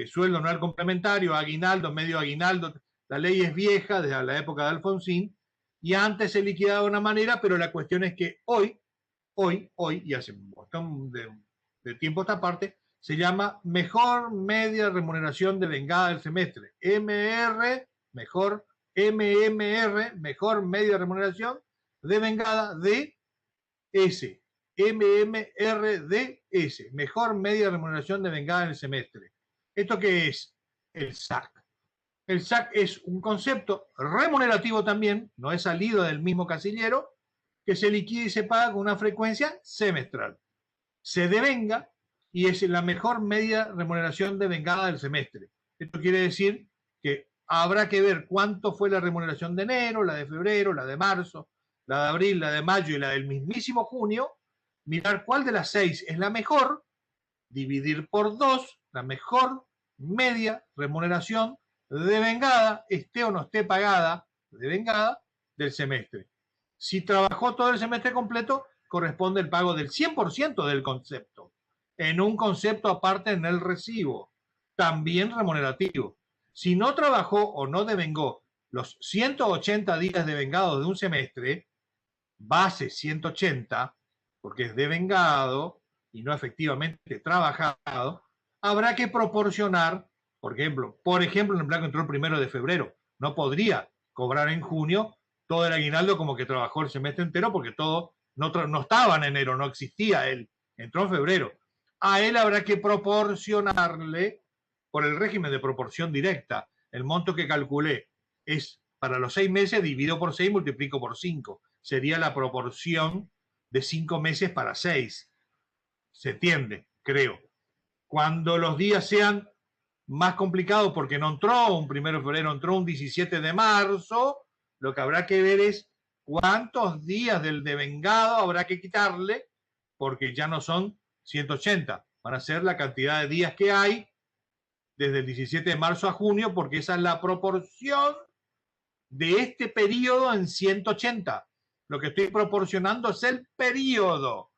sueldo anual complementario, aguinaldo, medio aguinaldo. La ley es vieja, desde la época de Alfonsín, y antes se liquidaba de una manera, pero la cuestión es que hoy, y hace un montón de tiempo esta parte, se llama mejor media remuneración de vengada del semestre. MMR, mejor media remuneración de vengada de S. MMRDS, mejor media remuneración de vengada en el semestre. ¿Esto qué es? El SAC. El SAC es un concepto remunerativo también, no es salido del mismo casillero, que se liquida y se paga con una frecuencia semestral. Se devenga y es la mejor media remuneración de vengada del semestre. Esto quiere decir que habrá que ver cuánto fue la remuneración de enero, la de febrero, la de marzo, la de abril, la de mayo y la del mismísimo junio, mirar cuál de las 6 es la mejor, dividir por 2 la mejor media remuneración de vengada, esté o no esté pagada, de vengada del semestre. Si trabajó todo el semestre completo, corresponde el pago del 100% del concepto, en un concepto aparte en el recibo, también remunerativo. Si no trabajó o no devengó los 180 días devengados de un semestre, base 180, porque es devengado y no efectivamente trabajado, habrá que proporcionar, por ejemplo, en el plan que entró el 1 de febrero, no podría cobrar en junio todo el aguinaldo como que trabajó el semestre entero, porque todo no estaba en enero, no existía él, entró en febrero. A él habrá que proporcionarle, por el régimen de proporción directa, el monto que calculé es para los 6 meses, divido por 6, multiplico por 5. Sería la proporción de 5 meses para 6. Se entiende, creo. Cuando los días sean más complicados porque no entró un 1 de febrero, entró un 17 de marzo, lo que habrá que ver es cuántos días del devengado habrá que quitarle, porque ya no son 180, van a ser la cantidad de días que hay desde el 17 de marzo a junio, porque esa es la proporción de este periodo en 180. Lo que estoy proporcionando es el periodo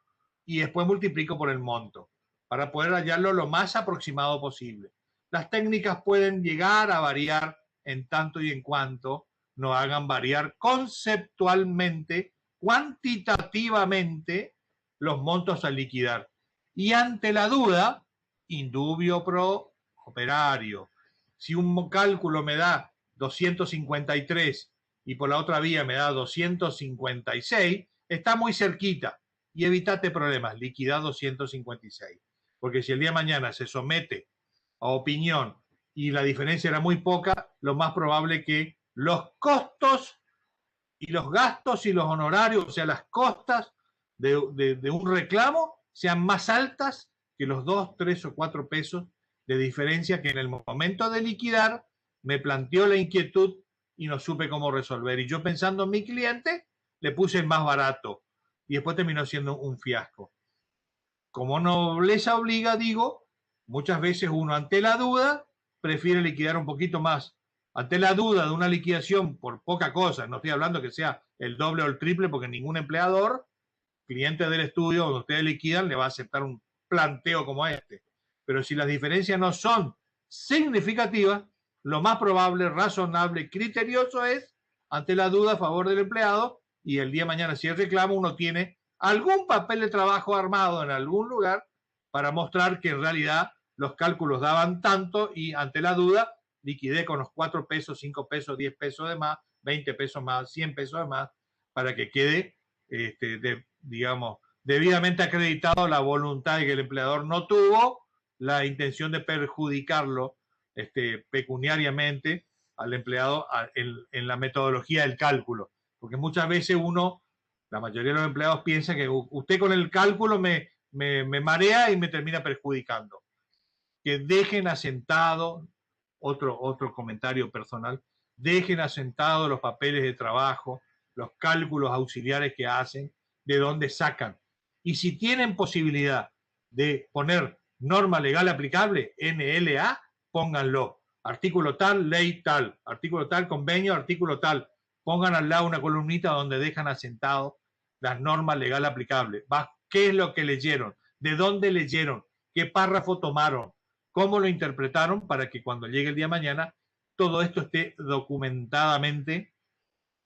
y después multiplico por el monto para poder hallarlo lo más aproximado posible. Las técnicas pueden llegar a variar en tanto y en cuanto no hagan variar conceptualmente, cuantitativamente, los montos a liquidar. Y ante la duda, indubio pro operario. Si un cálculo me da 253 y por la otra vía me da 256, está muy cerquita y evitate problemas, liquidad 256. porque si el día de mañana se somete a opinión y la diferencia era muy poca, lo más probable que los costos y los gastos y los honorarios, o sea, las costas de un reclamo sean más altas que los 2, 3 o 4 pesos de diferencia que en el momento de liquidar me planteó la inquietud y no supe cómo resolver. Y yo pensando en mi cliente, le puse el más barato y después terminó siendo un fiasco. Como nobleza obliga, digo, muchas veces uno ante la duda prefiere liquidar un poquito más. Ante la duda de una liquidación por poca cosa, no estoy hablando que sea el doble o el triple, porque ningún empleador, cliente del estudio donde ustedes liquidan, le va a aceptar un planteo como este. Pero si las diferencias no son significativas, lo más probable, razonable, criterioso es, ante la duda, a favor del empleado, y el día de mañana, si es reclamo, uno tiene algún papel de trabajo armado en algún lugar para mostrar que en realidad los cálculos daban tanto y ante la duda liquidé con los 4 pesos, 5 pesos, 10 pesos de más, 20 pesos más, 100 pesos de más, para que quede, digamos, debidamente acreditado la voluntad de que el empleador no tuvo la intención de perjudicarlo pecuniariamente al empleado en la metodología del cálculo. Porque muchas veces uno, la mayoría de los empleados piensa que usted con el cálculo me marea y me termina perjudicando. Que dejen asentado, otro comentario personal, dejen asentados los papeles de trabajo, los cálculos auxiliares que hacen, de dónde sacan. Y si tienen posibilidad de poner norma legal aplicable, NLA, pónganlo. Artículo tal, ley tal, artículo tal, convenio, artículo tal. Pongan al lado una columnita donde dejan asentado las normas legal aplicables. ¿Qué es lo que leyeron? ¿De dónde leyeron? ¿Qué párrafo tomaron? ¿Cómo lo interpretaron? Para que cuando llegue el día de mañana todo esto esté documentadamente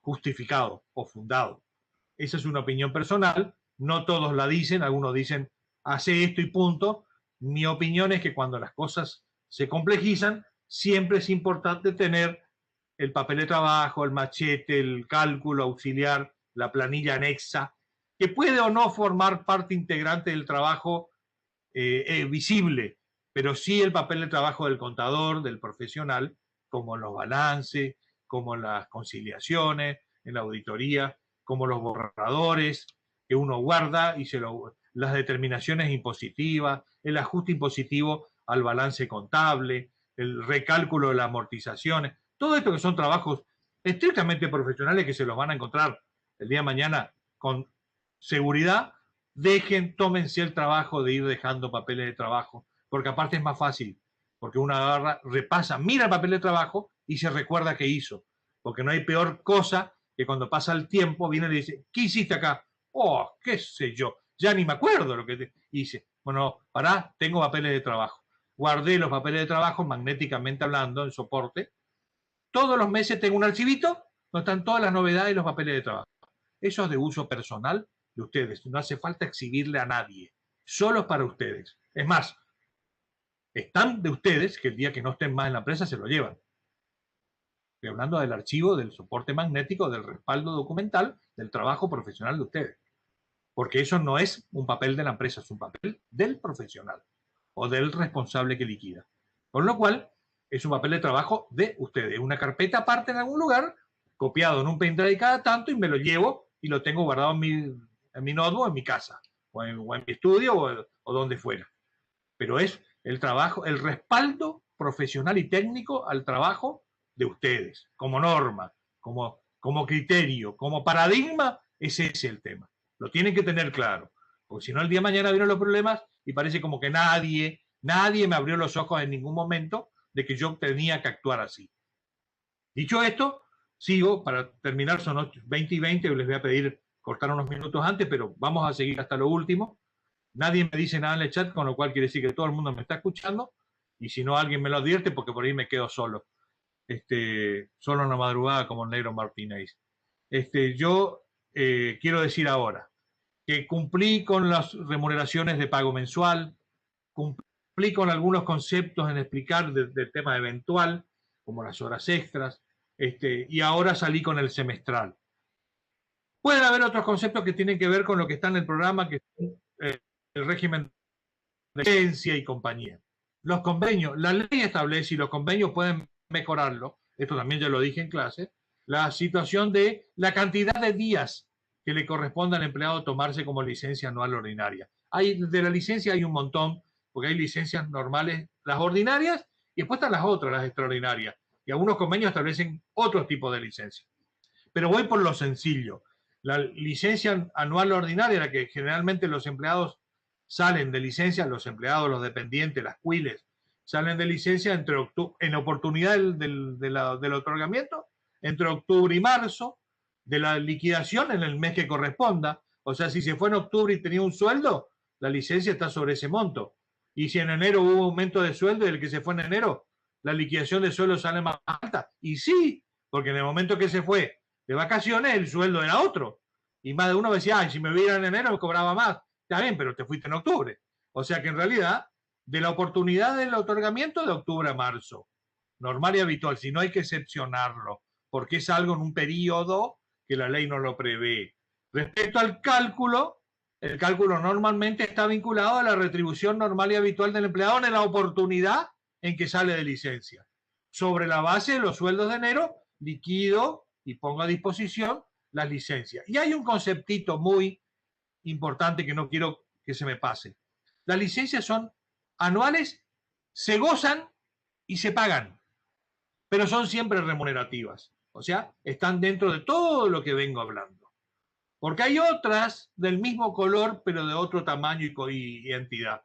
justificado o fundado. Esa es una opinión personal, no todos la dicen, algunos dicen hace esto y punto. Mi opinión es que cuando las cosas se complejizan, siempre es importante tener el papel de trabajo, el machete, el cálculo auxiliar, la planilla anexa, que puede o no formar parte integrante del trabajo visible, pero sí el papel de trabajo del contador, del profesional, como en los balances, como en las conciliaciones, en la auditoría, como los borradores que uno guarda y las determinaciones impositivas, el ajuste impositivo al balance contable, el recálculo de las amortizaciones, todo esto que son trabajos estrictamente profesionales que se los van a encontrar el día de mañana con seguridad. Tómense el trabajo de ir dejando papeles de trabajo, porque aparte es más fácil, porque uno agarra, repasa, mira el papel de trabajo y se recuerda qué hizo, porque no hay peor cosa que cuando pasa el tiempo viene y le dice, ¿qué hiciste acá? Oh, qué sé yo, ya ni me acuerdo lo que hice. Bueno, pará, tengo papeles de trabajo. Guardé los papeles de trabajo magnéticamente hablando en soporte. Todos los meses tengo un archivito donde están todas las novedades y los papeles de trabajo. Eso es de uso personal de ustedes. No hace falta exhibirle a nadie. Solo para ustedes. Es más, están de ustedes que el día que no estén más en la empresa se lo llevan. Estoy hablando del archivo, del soporte magnético, del respaldo documental, del trabajo profesional de ustedes. Porque eso no es un papel de la empresa, es un papel del profesional o del responsable que liquida. Con lo cual, es un papel de trabajo de ustedes. Una carpeta aparte en algún lugar, copiado en un pendrive cada tanto y me lo llevo y lo tengo guardado en mi notebook, en mi casa, o en mi estudio, o donde fuera. Pero es el trabajo, el respaldo profesional y técnico al trabajo de ustedes, como norma, como criterio, como paradigma, ese es el tema. Lo tienen que tener claro, porque si no el día de mañana vienen los problemas y parece como que nadie me abrió los ojos en ningún momento de que yo tenía que actuar así. Dicho esto, sigo, para terminar, son 20 y 20, les voy a pedir cortar unos minutos antes, pero vamos a seguir hasta lo último. Nadie me dice nada en el chat, con lo cual quiere decir que todo el mundo me está escuchando, y si no, alguien me lo advierte, porque por ahí me quedo solo. Solo en la madrugada como el negro Martínez. Yo quiero decir ahora que cumplí con las remuneraciones de pago mensual, cumplí con algunos conceptos en explicar del tema eventual, como las horas extras, y ahora salí con el semestral. Pueden haber otros conceptos que tienen que ver con lo que está en el programa, que es el régimen licencia y compañía. Los convenios, la ley establece, y los convenios pueden mejorarlo, esto también ya lo dije en clase, la situación de la cantidad de días que le corresponde al empleado tomarse como licencia anual ordinaria. De la licencia hay un montón, porque hay licencias normales, las ordinarias, y después están las otras, las extraordinarias. Y algunos convenios establecen otros tipos de licencia. Pero voy por lo sencillo. La licencia anual ordinaria, la que generalmente los empleados salen de licencia, los empleados, los dependientes, las cuiles, salen de licencia en oportunidad del otorgamiento, entre octubre y marzo, de la liquidación en el mes que corresponda. O sea, si se fue en octubre y tenía un sueldo, la licencia está sobre ese monto. Y si en enero hubo aumento de sueldo y el que se fue en enero, la liquidación de sueldo sale más alta. Y sí, porque en el momento que se fue de vacaciones, el sueldo era otro. Y más de uno decía, ay, si me hubiera en enero me cobraba más. Está bien, pero te fuiste en octubre. O sea que en realidad, de la oportunidad del otorgamiento de octubre a marzo, normal y habitual, si no hay que excepcionarlo, porque es algo en un periodo que la ley no lo prevé. Respecto al cálculo, el cálculo normalmente está vinculado a la retribución normal y habitual del empleado en la oportunidad en que sale de licencia. Sobre la base de los sueldos de enero, liquido y pongo a disposición las licencias. Y hay un conceptito muy importante que no quiero que se me pase. Las licencias son anuales, se gozan y se pagan, pero son siempre remunerativas. O sea, están dentro de todo lo que vengo hablando. Porque hay otras del mismo color, pero de otro tamaño y entidad.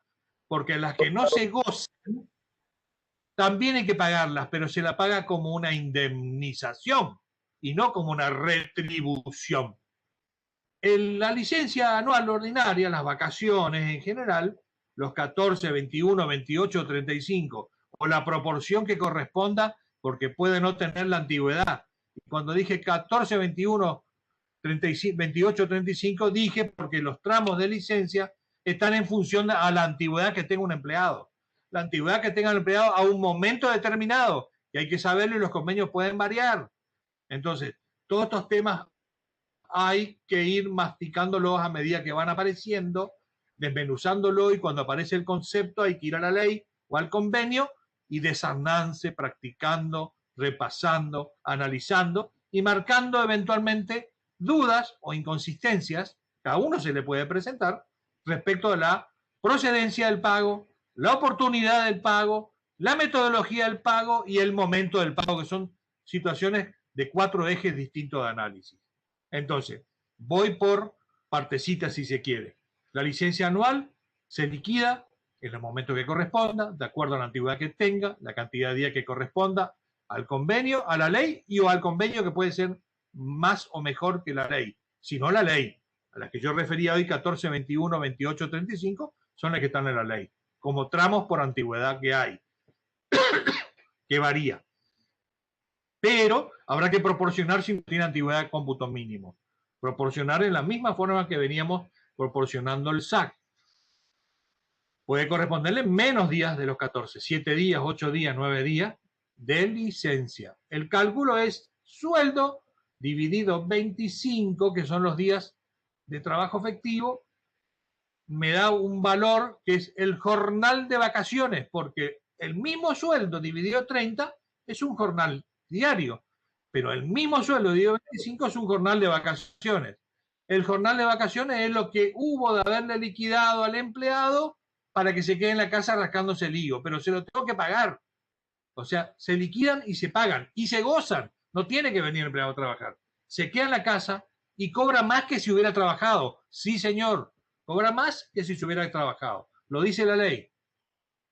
Porque las que no se gozan, también hay que pagarlas, pero se la paga como una indemnización y no como una retribución. La licencia anual ordinaria, las vacaciones en general, los 14, 21, 28, 35, o la proporción que corresponda, porque puede no tener la antigüedad. Y cuando dije 14, 21, 35, 28, 35, dije porque los tramos de licencia están en función a la antigüedad que tenga un empleado. La antigüedad que tenga el empleado a un momento determinado, y hay que saberlo y los convenios pueden variar. Entonces, todos estos temas hay que ir masticándolos a medida que van apareciendo, desmenuzándolo, y cuando aparece el concepto hay que ir a la ley o al convenio y desarnarse, practicando, repasando, analizando y marcando eventualmente dudas o inconsistencias, que a uno se le puede presentar respecto a la procedencia del pago, la oportunidad del pago, la metodología del pago y el momento del pago, que son situaciones de 4 ejes distintos de análisis. Entonces, voy por partecitas si se quiere. La licencia anual se liquida en el momento que corresponda, de acuerdo a la antigüedad que tenga, la cantidad de días que corresponda al convenio, a la ley y o al convenio, que puede ser más o mejor que la ley. Si no, la ley, a la que yo refería hoy, 14, 21, 28, 35, son las que están en la ley, como tramos por antigüedad que hay, que varía. Pero habrá que proporcionar si tiene antigüedad de cómputo mínimo. Proporcionar en la misma forma que veníamos proporcionando el SAC. Puede corresponderle menos días de los 14, 7 días, 8 días, 9 días de licencia. El cálculo es sueldo dividido 25, que son los días de trabajo efectivo, me da un valor que es el jornal de vacaciones, porque el mismo sueldo dividido 30 es un jornal diario, pero el mismo sueldo dividido 25 es un jornal de vacaciones. El jornal de vacaciones es lo que hubo de haberle liquidado al empleado para que se quede en la casa rascándose el higo, pero se lo tengo que pagar. O sea, se liquidan y se pagan y se gozan. No tiene que venir el empleado a trabajar. Se queda en la casa y cobra más que si hubiera trabajado. Sí, señor, cobra más que si se hubiera trabajado. Lo dice la ley.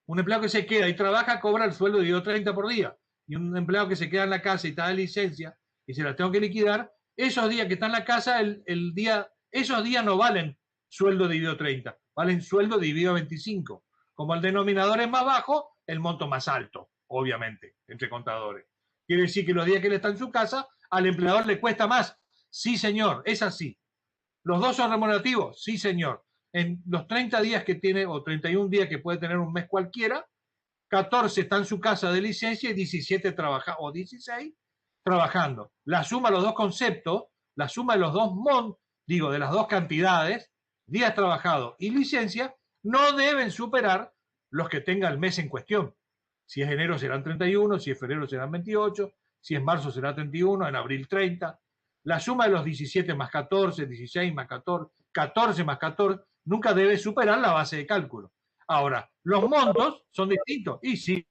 Un empleado que se queda y trabaja cobra el sueldo de 30 por día. Y un empleado que se queda en la casa y está de licencia y se la tengo que liquidar, esos días que está en la casa, esos días no valen sueldo dividido 30, valen sueldo dividido 25. Como el denominador es más bajo, el monto más alto, obviamente, entre contadores. Quiere decir que los días que él está en su casa, al empleador le cuesta más. Sí, señor, es así. ¿Los dos son remunerativos? Sí, señor. En los 30 días que tiene, o 31 días que puede tener un mes cualquiera, 14 está en su casa de licencia y 17 trabaja, o 16 trabajando. La suma de los dos conceptos, la suma de los dos de las dos cantidades, días trabajados y licencia, no deben superar los que tenga el mes en cuestión. Si es enero serán 31, si es febrero serán 28, si es marzo será 31, en abril 30. La suma de los 17 más 14, 16 más 14, 14 más 14, nunca debe superar la base de cálculo. Ahora, los montos son distintos. Y sí,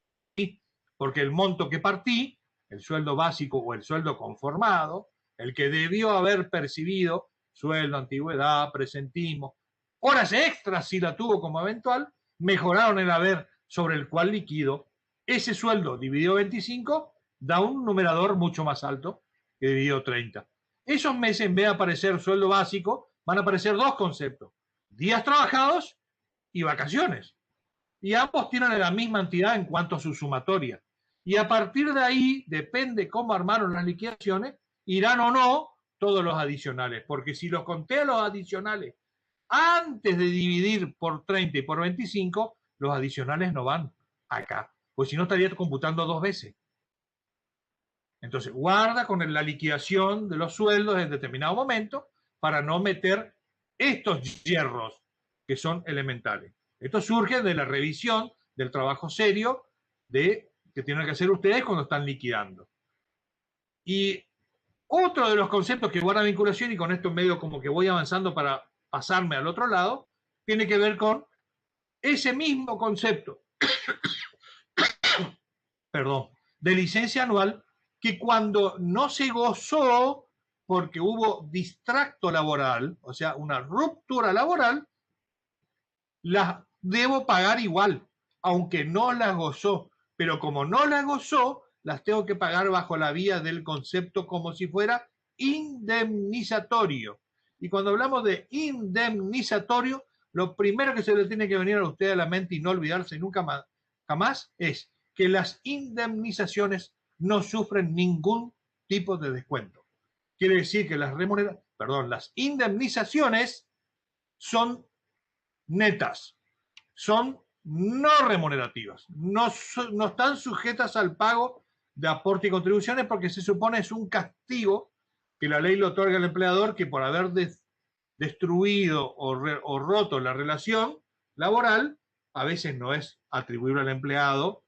porque el monto que partí, el sueldo básico o el sueldo conformado, el que debió haber percibido, sueldo, antigüedad, presentismo, horas extras si la tuvo como eventual, mejoraron el haber sobre el cual liquido. Ese sueldo dividido 25 da un numerador mucho más alto que dividido 30. Esos meses, en vez de aparecer sueldo básico, van a aparecer dos conceptos: días trabajados y vacaciones. Y ambos tienen la misma entidad en cuanto a su sumatoria. Y a partir de ahí, depende cómo armaron las liquidaciones, irán o no todos los adicionales. Porque si los conté a los adicionales antes de dividir por 30 y por 25, los adicionales no van acá. Pues si no, estaría computando dos veces. Entonces, guarda con la liquidación de los sueldos en determinado momento para no meter estos hierros que son elementales. Esto surge de la revisión del trabajo serio que tienen que hacer ustedes cuando están liquidando. Y otro de los conceptos que guarda vinculación, y con esto medio como que voy avanzando para pasarme al otro lado, tiene que ver con ese mismo concepto perdón, de licencia anual, que cuando no se gozó porque hubo distracto laboral, o sea, una ruptura laboral, las debo pagar igual, aunque no las gozó. Pero como no las gozó, las tengo que pagar bajo la vía del concepto como si fuera indemnizatorio. Y cuando hablamos de indemnizatorio, lo primero que se le tiene que venir a usted a la mente y no olvidarse nunca más, jamás, es que las indemnizaciones no sufren ningún tipo de descuento. Quiere decir que las indemnizaciones son netas, son no remunerativas, no están sujetas al pago de aporte y contribuciones, porque se supone es un castigo que la ley le otorga al empleador, que por haber destruido o roto la relación laboral, a veces no es atribuible al empleado,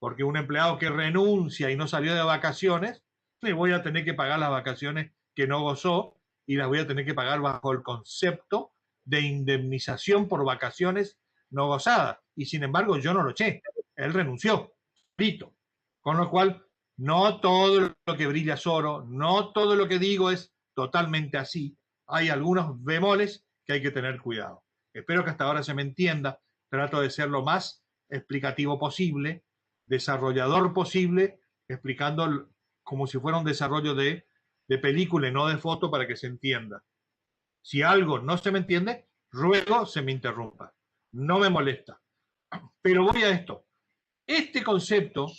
porque un empleado que renuncia y no salió de vacaciones, le voy a tener que pagar las vacaciones que no gozó y las voy a tener que pagar bajo el concepto de indemnización por vacaciones no gozadas. Y sin embargo, yo no lo eché. Él renunció. Listo. Con lo cual, no todo lo que brilla es oro, no todo lo que digo es totalmente así. Hay algunos bemoles que hay que tener cuidado. Espero que hasta ahora se me entienda. Trato de ser lo más explicativo posible, desarrollador posible, explicando como si fuera un desarrollo de película y no de foto, para que se entienda. Si algo no se me entiende, ruego se me interrumpa. No me molesta. Pero voy a esto. Este concepto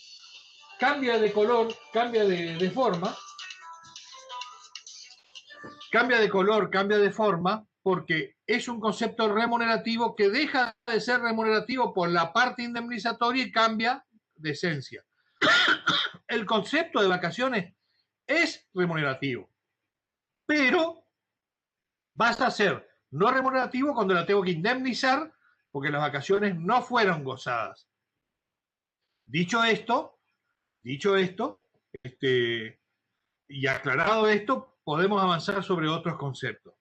cambia de color, cambia de forma, cambia de color, cambia de forma, porque es un concepto remunerativo que deja de ser remunerativo por la parte indemnizatoria y cambia de esencia. El concepto de vacaciones es remunerativo, pero vas a ser no remunerativo cuando la tengo que indemnizar porque las vacaciones no fueron gozadas. Dicho esto, y aclarado esto, podemos avanzar sobre otros conceptos.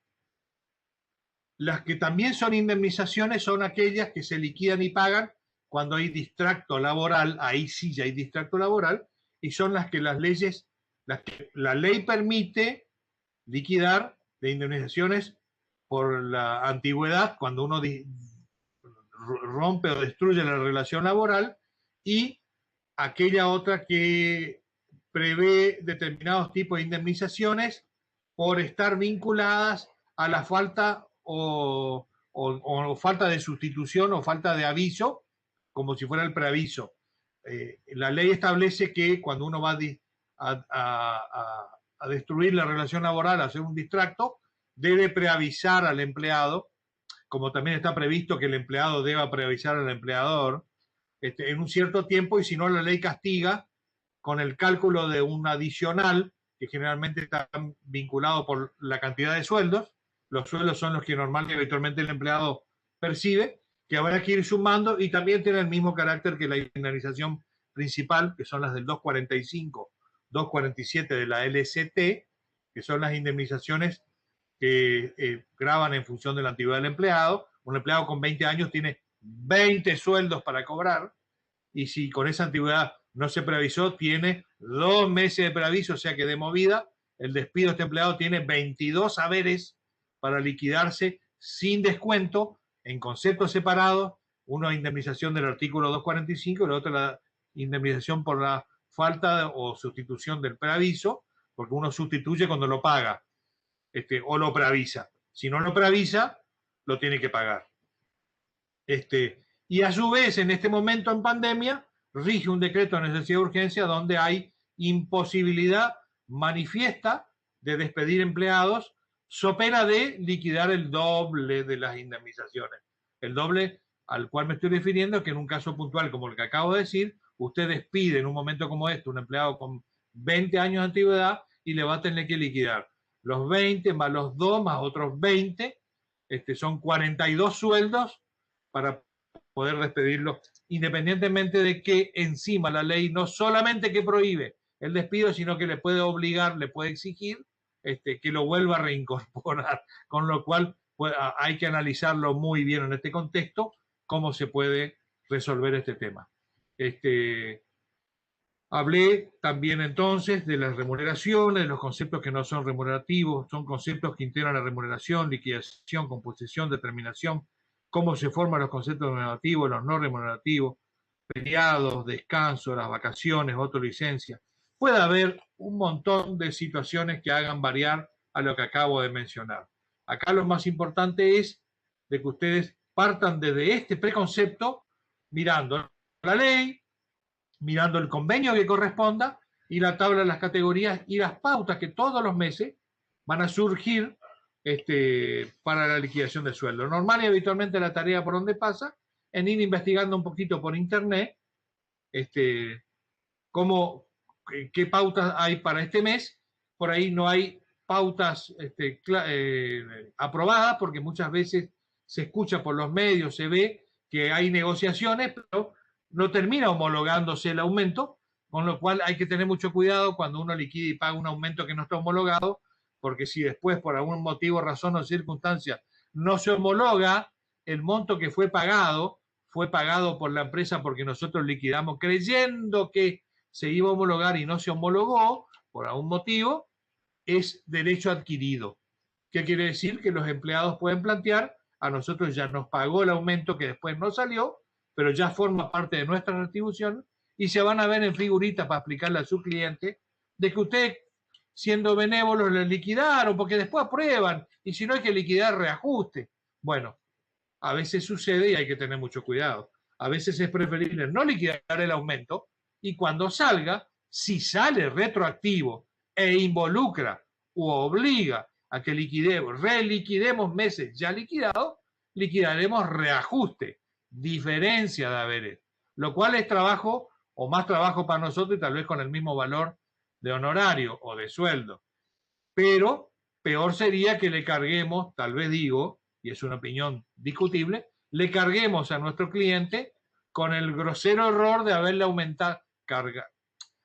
Las que también son indemnizaciones son aquellas que se liquidan y pagan cuando hay distracto laboral, ahí sí ya hay distracto laboral, y son las que la ley permite liquidar de indemnizaciones por la antigüedad, cuando uno rompe o destruye la relación laboral, y aquella otra que prevé determinados tipos de indemnizaciones por estar vinculadas a la falta o falta de sustitución o falta de aviso, como si fuera el preaviso. La ley establece que cuando uno va a destruir la relación laboral, a hacer un distracto, debe preavisar al empleado, como también está previsto que el empleado deba preavisar al empleador en un cierto tiempo, y si no, la ley castiga con el cálculo de un adicional que generalmente está vinculado por la cantidad de sueldos. Los sueldos son los que normalmente, habitualmente, el empleado percibe, que habrá que ir sumando, y también tiene el mismo carácter que la indemnización principal, que son las del 245, 247 de la LST, que son las indemnizaciones que graban en función de la antigüedad del empleado. Un empleado con 20 años tiene 20 sueldos para cobrar, y si con esa antigüedad no se preavisó, tiene 2 meses de preaviso, o sea que de movida el despido de este empleado tiene 22 haberes para liquidarse sin descuento, en conceptos separados, uno indemnización del artículo 245 y el otro la indemnización por la falta o sustitución del preaviso, porque uno sustituye cuando lo paga, o lo preavisa. Si no lo preavisa, lo tiene que pagar. Y a su vez, en este momento en pandemia, rige un decreto de necesidad de urgencia donde hay imposibilidad manifiesta de despedir empleados, so pena de liquidar el doble de las indemnizaciones. El doble al cual me estoy refiriendo, que en un caso puntual como el que acabo de decir, usted despide en un momento como este un empleado con 20 años de antigüedad y le va a tener que liquidar los 20 más los 2 más otros 20, son 42 sueldos para poder despedirlo, independientemente de que encima la ley no solamente que prohíbe el despido, sino que le puede obligar, le puede exigir que lo vuelva a reincorporar, con lo cual pues, hay que analizarlo muy bien en este contexto, cómo se puede resolver este tema. Hablé también entonces de las remuneraciones, de los conceptos que no son remunerativos, son conceptos que integran la remuneración, liquidación, composición, determinación, cómo se forman los conceptos remunerativos, los no remunerativos, feriados, descanso, las vacaciones, autolicencia. Puede haber un montón de situaciones que hagan variar a lo que acabo de mencionar. Acá lo más importante es de que ustedes partan desde este preconcepto mirando la ley, mirando el convenio que corresponda y la tabla de las categorías y las pautas que todos los meses van a surgir para la liquidación de sueldo. Normal y habitualmente la tarea por donde pasa, en ir investigando un poquito por internet qué pautas hay para este mes. Por ahí no hay pautas aprobadas, porque muchas veces se escucha por los medios, se ve que hay negociaciones, pero no termina homologándose el aumento, con lo cual hay que tener mucho cuidado cuando uno liquida y paga un aumento que no está homologado, porque si después por algún motivo, razón o circunstancia no se homologa, el monto que fue pagado por la empresa porque nosotros liquidamos creyendo que se iba a homologar y no se homologó por algún motivo, es derecho adquirido. ¿Qué quiere decir? Que los empleados pueden plantear, a nosotros ya nos pagó el aumento que después no salió, pero ya forma parte de nuestra retribución, y se van a ver en figuritas para explicarle a su cliente de que usted, siendo benévolos, le liquidaron, porque después aprueban, y si no hay que liquidar, reajuste. Bueno, a veces sucede y hay que tener mucho cuidado. A veces es preferible no liquidar el aumento, y cuando salga, si sale retroactivo e involucra u obliga a que reliquidemos meses ya liquidados, liquidaremos reajuste, diferencia de haberes, lo cual es trabajo o más trabajo para nosotros y tal vez con el mismo valor de honorario o de sueldo. Pero peor sería que le carguemos, tal vez digo, y es una opinión discutible, le carguemos a nuestro cliente con el grosero error de haberle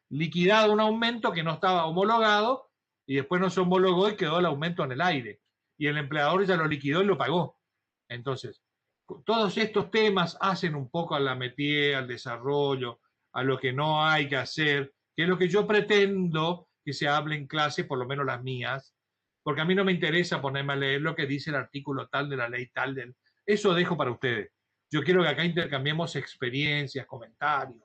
liquidado un aumento que no estaba homologado y después no se homologó y quedó el aumento en el aire. Y el empleador ya lo liquidó y lo pagó. Entonces, todos estos temas hacen un poco a la métier, al desarrollo, a lo que no hay que hacer, que es lo que yo pretendo que se hable en clase, por lo menos las mías, porque a mí no me interesa ponerme a leer lo que dice el artículo tal de la ley tal. Eso dejo para ustedes. Yo quiero que acá intercambiemos experiencias, comentarios,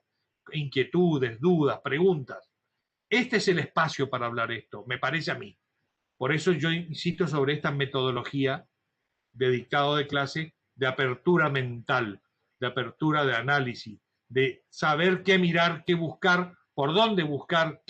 inquietudes, dudas, preguntas. Este es el espacio para hablar esto, me parece a mí. Por eso yo insisto sobre esta metodología de dictado de clase, de apertura mental, de apertura de análisis, de saber qué mirar, qué buscar, por dónde buscar,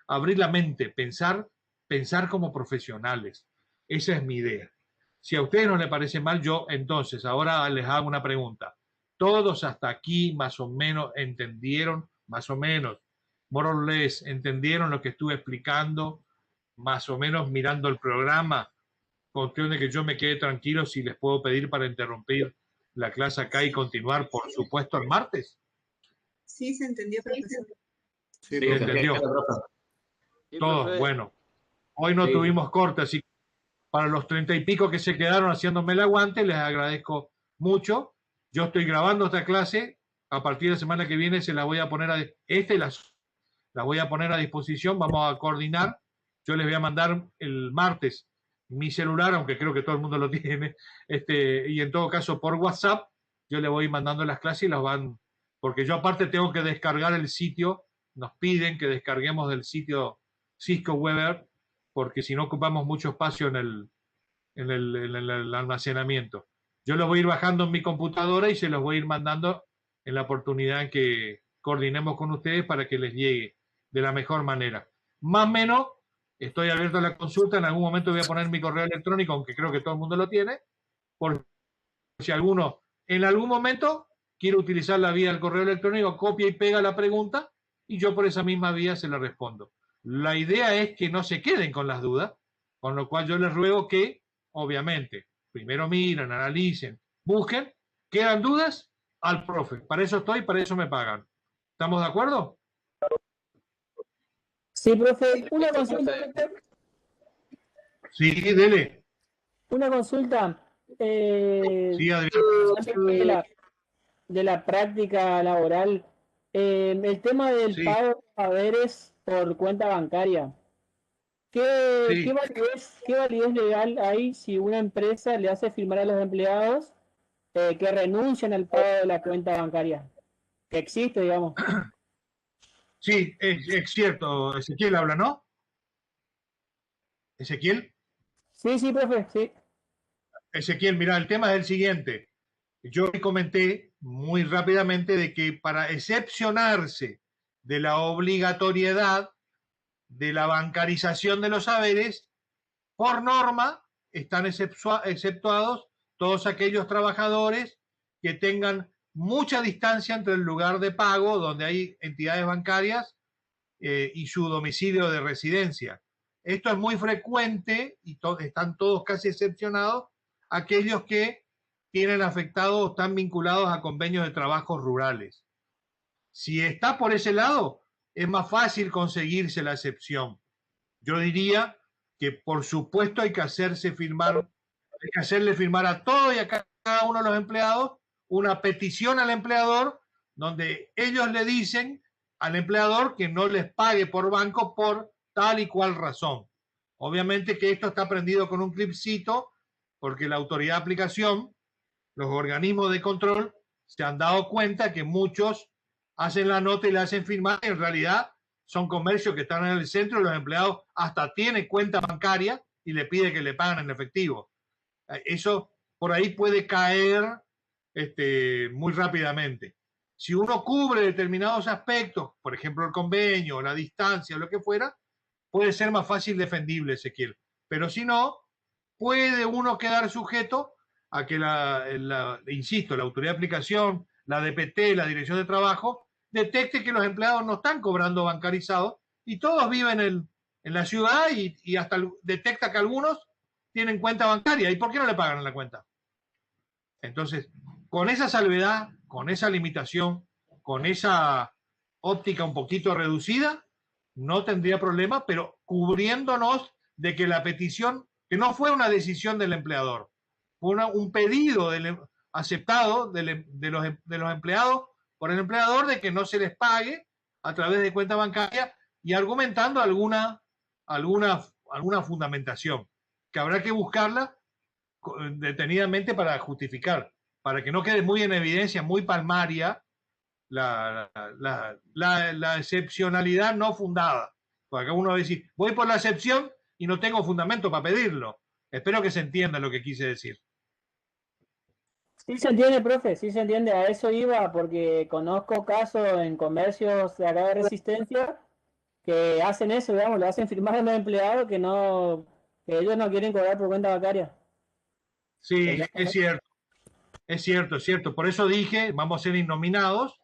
abrir la mente, pensar como profesionales. Esa es mi idea. Si a ustedes no les parece mal, yo entonces ahora les hago una pregunta. ¿Todos hasta aquí más o menos entendieron, más o menos, more or less, entendieron lo que estuve explicando, más o menos mirando el programa? Cuestión de que yo me quede tranquilo, si les puedo pedir para interrumpir la clase acá y continuar, por supuesto, el martes. Sí, se entendió, profesor. Sí, se entendió. Todos, bueno. Hoy no tuvimos corte, así que para los 30 y pico que se quedaron haciéndome el aguante, les agradezco mucho. Yo estoy grabando esta clase. A partir de la semana que viene se la voy a poner la voy a poner a disposición. Vamos a coordinar. Yo les voy a mandar el martes mi celular, aunque creo que todo el mundo lo tiene, y en todo caso por WhatsApp, yo les voy mandando las clases y las van, porque yo aparte tengo que descargar el sitio, nos piden que descarguemos del sitio Cisco Weber, porque si no ocupamos mucho espacio en el almacenamiento. Yo los voy a ir bajando en mi computadora y se los voy a ir mandando en la oportunidad en que coordinemos con ustedes para que les llegue de la mejor manera. Más o menos, estoy abierto a la consulta, en algún momento voy a poner mi correo electrónico, aunque creo que todo el mundo lo tiene, por si alguno en algún momento quiere utilizar la vía del correo electrónico, copia y pega la pregunta y yo por esa misma vía se la respondo. La idea es que no se queden con las dudas, con lo cual yo les ruego que, obviamente, primero miren, analicen, busquen, quedan dudas al profe. Para eso estoy, para eso me pagan. ¿Estamos de acuerdo? Sí, profe. Una consulta. Sí, dele. Una consulta. Sí, Adrián. De la práctica laboral. El tema del pago de haberes por cuenta bancaria. ¿Qué validez legal hay si una empresa le hace firmar a los empleados que renuncian al pago de la cuenta bancaria? Que existe, digamos. Sí, es cierto. Ezequiel habla, ¿no? ¿Ezequiel? Sí, profe, sí. Ezequiel, mira, el tema es el siguiente. Yo comenté muy rápidamente de que para excepcionarse de la obligatoriedad de la bancarización de los haberes, por norma están exceptuados todos aquellos trabajadores que tengan mucha distancia entre el lugar de pago donde hay entidades bancarias y su domicilio de residencia. Esto es muy frecuente y están todos casi excepcionados aquellos que tienen afectados o están vinculados a convenios de trabajos rurales. Si está por ese lado, es más fácil conseguirse la excepción. Yo diría que por supuesto hay que hacerle firmar a todos y a cada uno de los empleados una petición al empleador donde ellos le dicen al empleador que no les pague por banco por tal y cual razón. Obviamente que esto está prendido con un clipcito porque la autoridad de aplicación, los organismos de control, se han dado cuenta que muchos hacen la nota y la hacen firmar y en realidad son comercios que están en el centro y los empleados hasta tienen cuenta bancaria y le pide que le paguen en efectivo. Eso por ahí puede caer muy rápidamente. Si uno cubre determinados aspectos, por ejemplo el convenio, la distancia, lo que fuera, puede ser más fácil defendible, Ezequiel. Pero si no, puede uno quedar sujeto a que insisto, la autoridad de aplicación, la DPT, la Dirección de Trabajo, detecte que los empleados no están cobrando bancarizados y todos viven en la ciudad y hasta detecta que algunos tienen cuenta bancaria. ¿Y por qué no le pagan en la cuenta? Entonces, con esa salvedad, con esa limitación, con esa óptica un poquito reducida, no tendría problema, pero cubriéndonos de que la petición, que no fue una decisión del empleador, fue un pedido aceptado de los empleados por el empleador de que no se les pague a través de cuenta bancaria y argumentando alguna fundamentación, que habrá que buscarla detenidamente para justificar, para que no quede muy en evidencia, muy palmaria, la excepcionalidad no fundada. Porque acá uno va a decir, voy por la excepción y no tengo fundamento para pedirlo. Espero que se entienda lo que quise decir. Sí se entiende, profe, sí se entiende. A eso iba porque conozco casos en comercios de acá de Resistencia que hacen eso, digamos, le hacen firmar a los empleados que ellos no quieren cobrar por cuenta bancaria. Sí, es cierto. Es cierto. Por eso dije, vamos a ser innominados,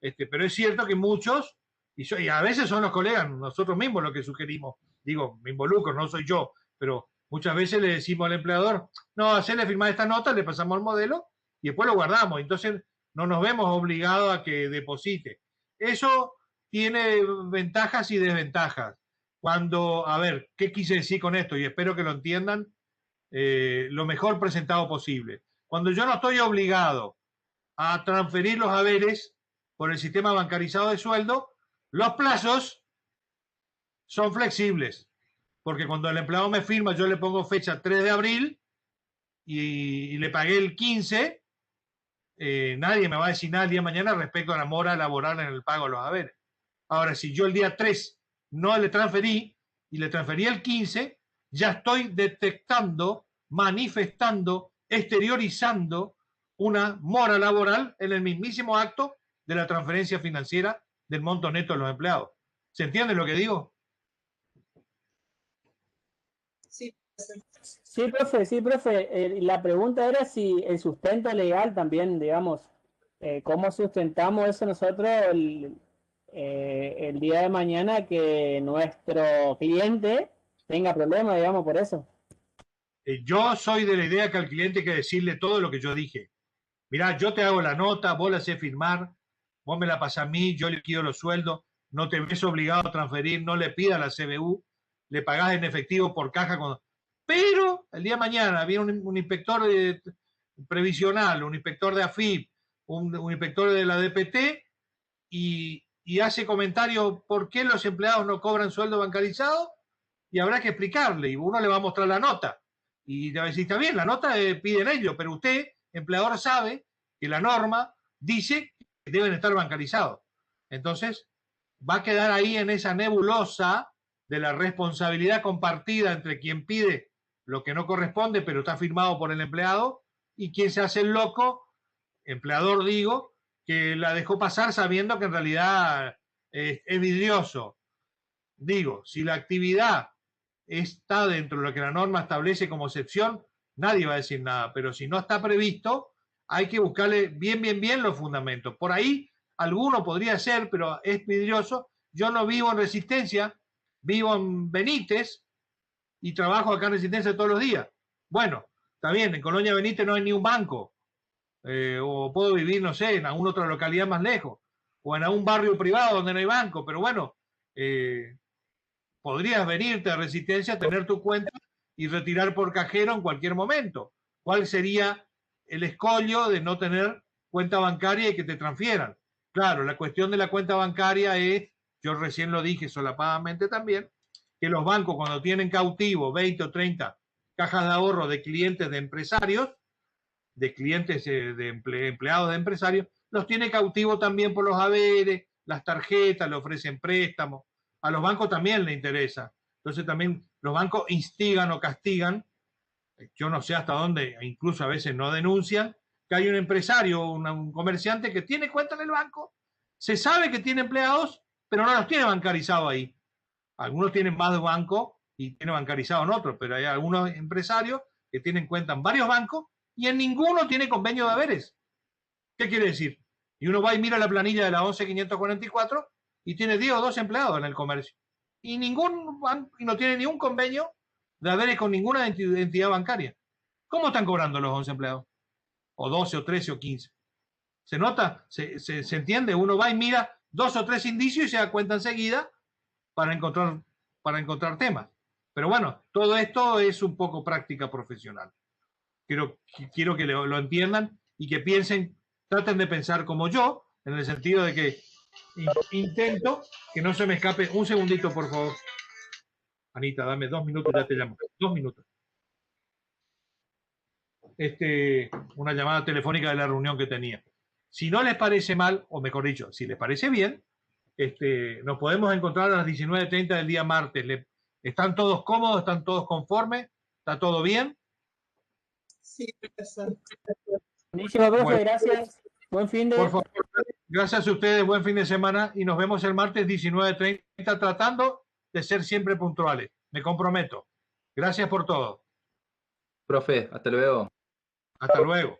pero es cierto que muchos, y a veces son los colegas, nosotros mismos los que sugerimos, digo, me involucro, no soy yo, pero muchas veces le decimos al empleador, no, hacerle firmar esta nota, le pasamos el modelo y después lo guardamos. Entonces no nos vemos obligados a que deposite. Eso tiene ventajas y desventajas. Cuando, a ver, ¿qué quise decir con esto? Y espero que lo entiendan lo mejor presentado posible. Cuando yo no estoy obligado a transferir los haberes por el sistema bancarizado de sueldo, los plazos son flexibles. Porque cuando el empleado me firma, yo le pongo fecha 3 de abril y le pagué el 15, nadie me va a decir nada el día de mañana respecto a la mora laboral en el pago de los haberes. Ahora, si yo el día 3 no le transferí y le transferí el 15, ya estoy detectando, manifestando, exteriorizando una mora laboral en el mismísimo acto de la transferencia financiera del monto neto de los empleados. ¿Se entiende lo que digo? Sí, profe. La pregunta era si el sustento legal también, digamos, ¿cómo sustentamos eso nosotros el día de mañana que nuestro cliente tenga problemas, digamos, por eso? Yo soy de la idea que al cliente hay que decirle todo lo que yo dije. Mirá, yo te hago la nota, vos la hacés firmar, vos me la pasás a mí, yo le pido los sueldos, no te ves obligado a transferir, no le pidas la CBU, le pagás en efectivo por caja. Pero el día de mañana viene un inspector previsional, un inspector de AFIP, un inspector de la DPT y hace comentario por qué los empleados no cobran sueldo bancarizado y habrá que explicarle y uno le va a mostrar la nota. Y te va a decir, está bien, la nota piden ellos, pero usted, empleador, sabe que la norma dice que deben estar bancarizados. Entonces, va a quedar ahí en esa nebulosa de la responsabilidad compartida entre quien pide lo que no corresponde, pero está firmado por el empleado, y quien se hace el loco, empleador digo, que la dejó pasar sabiendo que en realidad es vidrioso. Digo, si la actividad está dentro de lo que la norma establece como excepción, nadie va a decir nada, pero si no está previsto, hay que buscarle bien los fundamentos. Por ahí alguno podría ser, pero es vidrioso. Yo no vivo en Resistencia, vivo en Benítez y trabajo acá en Resistencia todos los días. Bueno, está bien, en Colonia Benítez no hay ni un banco, o puedo vivir, no sé, en alguna otra localidad más lejos, o en algún barrio privado donde no hay banco, pero bueno, podrías venirte a Resistencia, tener tu cuenta y retirar por cajero en cualquier momento. ¿Cuál sería el escollo de no tener cuenta bancaria y que te transfieran? Claro, la cuestión de la cuenta bancaria es, yo recién lo dije solapadamente también, que los bancos cuando tienen cautivo 20 o 30 cajas de ahorro de clientes de empresarios, de clientes de empleados de empresarios, los tiene cautivo también por los haberes, las tarjetas, le ofrecen préstamos. A los bancos también le interesa. Entonces también los bancos instigan o castigan, yo no sé hasta dónde, incluso a veces no denuncian, que hay un empresario, un comerciante que tiene cuenta en el banco, se sabe que tiene empleados, pero no los tiene bancarizados ahí. Algunos tienen más de banco y tienen bancarizado en otros, pero hay algunos empresarios que tienen cuenta en varios bancos y en ninguno tiene convenio de haberes. ¿Qué quiere decir? Y uno va y mira la planilla de la 11.544 y tiene 10 o 12 empleados en el comercio. Y no tiene ni un convenio de haberes con ninguna entidad bancaria. ¿Cómo están cobrando los 11 empleados? O 12 o 13 o 15. ¿Se nota? ¿Se entiende? Uno va y mira 2 o 3 indicios y se da cuenta enseguida para encontrar temas. Pero bueno, todo esto es un poco práctica profesional. Quiero que lo entiendan y que traten de pensar como yo, en el sentido de que intento que no se me escape. Un segundito, por favor. Anita, dame 2 minutos, ya te llamo. 2 minutos. Una llamada telefónica de la reunión que tenía. Si no les parece mal, o mejor dicho, si les parece bien, nos podemos encontrar a las 19:30 del día martes. ¿Están todos cómodos? ¿Están todos conformes? ¿Está todo bien? Sí, profesor. Buenísimo, profe, bueno, gracias. Buen fin de... Por favor, gracias a ustedes, buen fin de semana y nos vemos el martes 19:30 tratando de ser siempre puntuales. Me comprometo. Gracias por todo. Profe, hasta luego. Hasta luego.